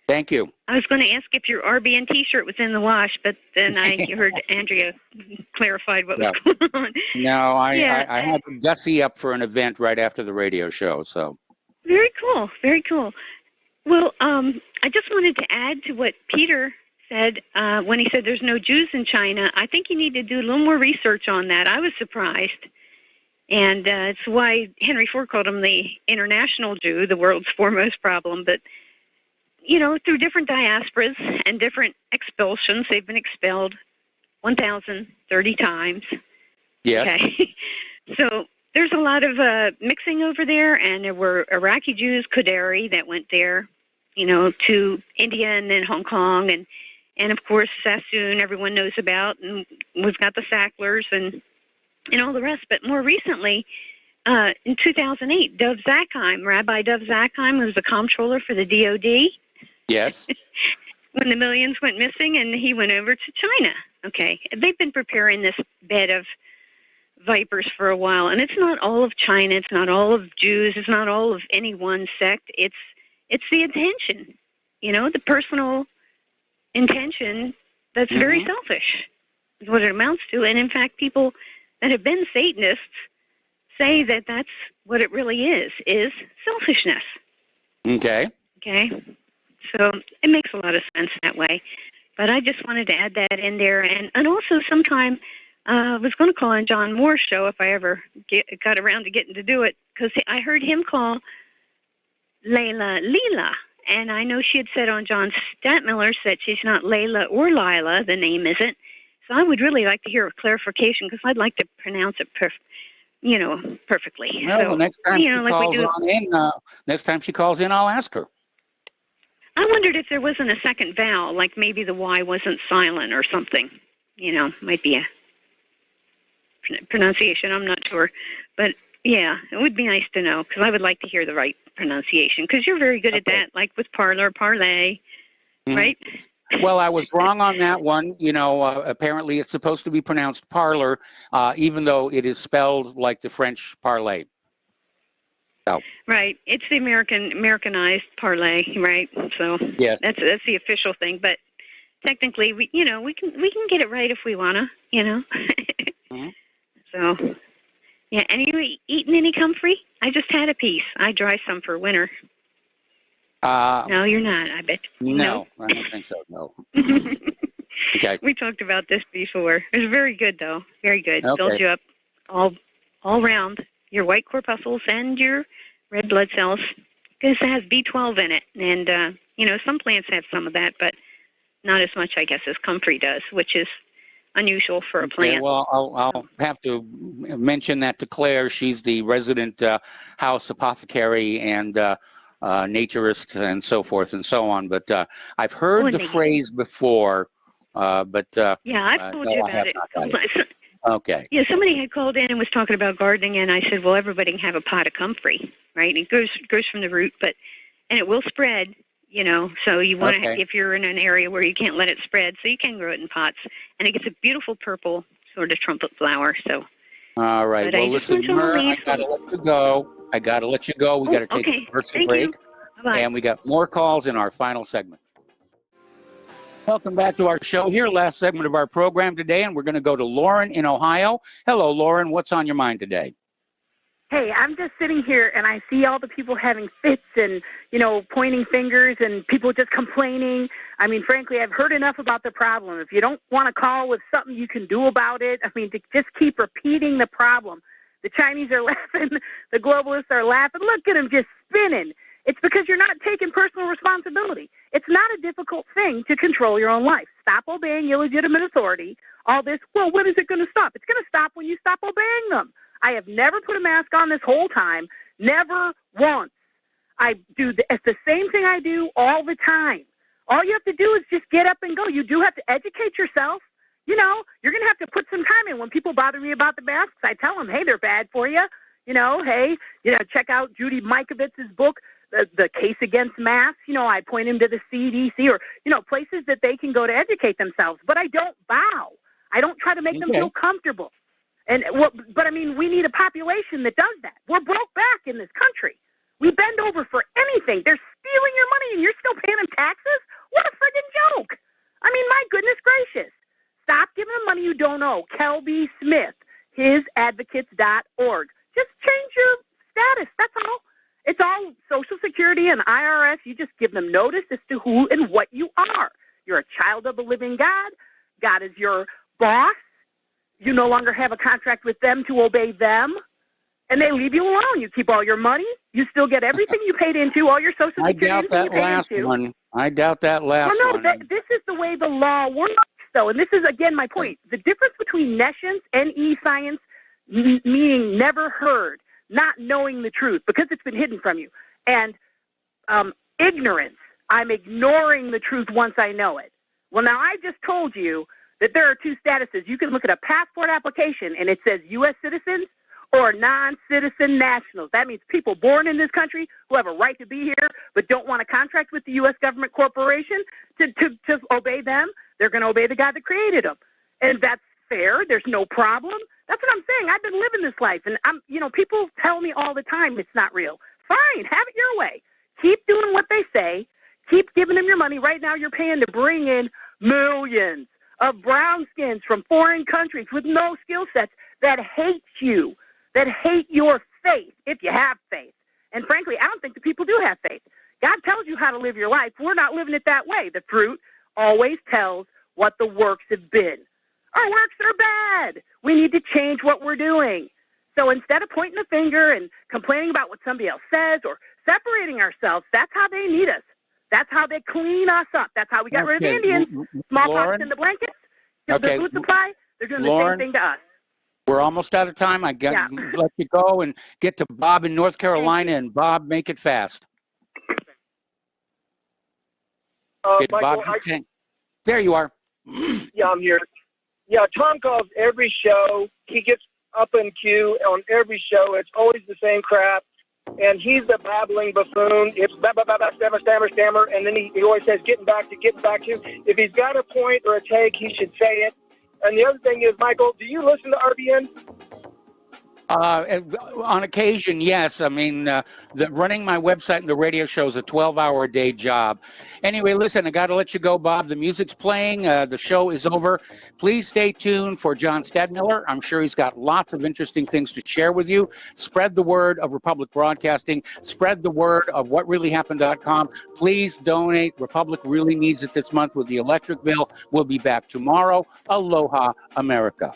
Thank you. I was going to ask if your RBN T-shirt was in the wash, but then I heard Andrea clarified what was going on. No, I had to gussy up for an event right after the radio show. So very cool, very cool. Well, I just wanted to add to what Peter said when he said there's no Jews in China. I think you need to do a little more research on that. I was surprised. And it's why Henry Ford called him the international Jew, the world's foremost problem. But, you know, through different diasporas and different expulsions, they've been expelled 1,030 times. Yes. Okay. So there's a lot of mixing over there, and there were Iraqi Jews, Qadari, that went there, you know, to India and then Hong Kong. And of course, Sassoon, everyone knows about. And we've got the Sacklers and all the rest. But more recently, in 2008, Dov Zakheim, Rabbi Dov Zakheim, was the comptroller for the DOD. Yes. When the millions went missing, and he went over to China. Okay. They've been preparing this bed of vipers for a while. And it's not all of China. It's not all of Jews. It's not all of any one sect. It's the intention, you know, the personal intention that's very selfish is what it amounts to. And in fact, people that have been Satanists say that that's what it really is selfishness. Okay. Okay. So it makes a lot of sense that way. But I just wanted to add that in there. And also sometime I was going to call on John Moore's show if I ever got around to getting to do it, because I heard him call Layla Leela. And I know she had said on John Stadtmiller's that she's not Layla or Lila, the name isn't. So I would really like to hear a clarification, because I'd like to pronounce it perfectly. Well, so, next time next time she calls in, I'll ask her. I wondered if there wasn't a second vowel, like maybe the Y wasn't silent or something. You know, might be a pronunciation. I'm not sure. But, yeah, it would be nice to know, because I would like to hear the right pronunciation, because you're very good at that, like with parlor, parlay, right? Well, I was wrong on that one. You know, apparently it's supposed to be pronounced parlor, even though it is spelled like the French parlay. So. Right. It's the Americanized parlay, right? So yes, that's the official thing. But technically, we can get it right if we wanna, you know. So yeah. And you eating any comfrey? I just had a piece. I dry some for winter. No, you're not, I bet. No, I don't think so, no. Okay. We talked about this before. It was very good, though. Very good. Okay. Builds you up all round, your white corpuscles and your red blood cells, because it has B12 in it. And, some plants have some of that, but not as much, I guess, as comfrey does, which is unusual for a plant. Okay, well, I'll have to mention that to Claire. She's the resident house apothecary and naturist and so forth and so on, but I've heard the phrase before, but I've told you about it. Okay. Yeah, somebody had called in and was talking about gardening, and I said, well, everybody can have a pot of comfrey, right? It goes from the root, and it will spread, So you want to, if you're in an area where you can't let it spread, so you can grow it in pots, and it gets a beautiful purple sort of trumpet flower. So. All right. Well, listen, Mer, I gotta let you go. We gotta take a commercial break, and we got more calls in our final segment. Welcome back to our show here, last segment of our program today, and we're going to go to Lauren in Ohio. Hello, Lauren. What's on your mind today? Hey, I'm just sitting here, and I see all the people having fits and, pointing fingers and people just complaining. I mean, frankly, I've heard enough about the problem. If you don't want to call with something you can do about it, to just keep repeating the problem. The Chinese are laughing. The globalists are laughing. Look at them just spinning. It's because you're not taking personal responsibility. It's not a difficult thing to control your own life. Stop obeying illegitimate authority. All this, well, when is it going to stop? It's going to stop when you stop obeying them. I have never put a mask on this whole time, never once. I do it's the same thing I do all the time. All you have to do is just get up and go. You do have to educate yourself. You're going to have to put some time in. When people bother me about the masks, I tell them, hey, they're bad for you. Check out Judy Mikovits's book, The Case Against Masks. I point them to the CDC or, places that they can go to educate themselves. But I don't bow. I don't try to make them feel comfortable. But we need a population that does that. We're broke back in this country. We bend over for anything. They're stealing your money and you're still paying them taxes? What a friggin' joke. My goodness gracious. Stop giving them money you don't owe. Kelby Smith, hisadvocates.org. Just change your status. That's all. It's all Social Security and IRS. You just give them notice as to who and what you are. You're a child of the living God. God is your boss. You no longer have a contract with them to obey them, and they leave you alone. You keep all your money. You still get everything you paid into, all your Social Security. I doubt that last one. Well, no, this is the way the law works, though, and this is, again, my point. The difference between nescience and e-science, meaning never heard, not knowing the truth because it's been hidden from you, and ignorance. I'm ignoring the truth once I know it. Well, now I just told you that there are two statuses. You can look at a passport application, and it says U.S. citizens or non-citizen nationals. That means people born in this country who have a right to be here but don't want to contract with the U.S. government corporation to obey them. They're going to obey the God that created them. And that's fair. There's no problem. That's what I'm saying. I've been living this life, and people tell me all the time it's not real. Fine, have it your way. Keep doing what they say. Keep giving them your money. Right now you're paying to bring in millions of brown skins from foreign countries with no skill sets that hate you, that hate your faith, if you have faith. And frankly, I don't think the people do have faith. God tells you how to live your life. We're not living it that way. The fruit always tells what the works have been. Our works are bad. We need to change what we're doing. So instead of pointing the finger and complaining about what somebody else says or separating ourselves, that's how they need us. That's how they clean us up. That's how we got rid of the Indians. Smallpox in the blankets, the food supply, they're doing the same thing to us. We're almost out of time. I got to let you go and get to Bob in North Carolina. And Bob, make it fast. Michael, there you are. Yeah, I'm here. Yeah, Tom calls every show. He gets up in queue on every show. It's always the same crap. And he's the babbling buffoon. It's blah, blah, blah, blah, stammer. And then he always says, getting back to. If he's got a point or a take, he should say it. And the other thing is, Michael, do you listen to RBN? On occasion, yes. Running my website and the radio show is a 12-hour-a-day job. Anyway, listen, I got to let you go, Bob. The music's playing. The show is over. Please stay tuned for John Stadmiller. I'm sure he's got lots of interesting things to share with you. Spread the word of Republic Broadcasting. Spread the word of whatreallyhappened.com. Please donate. Republic really needs it this month with the electric bill. We'll be back tomorrow. Aloha, America.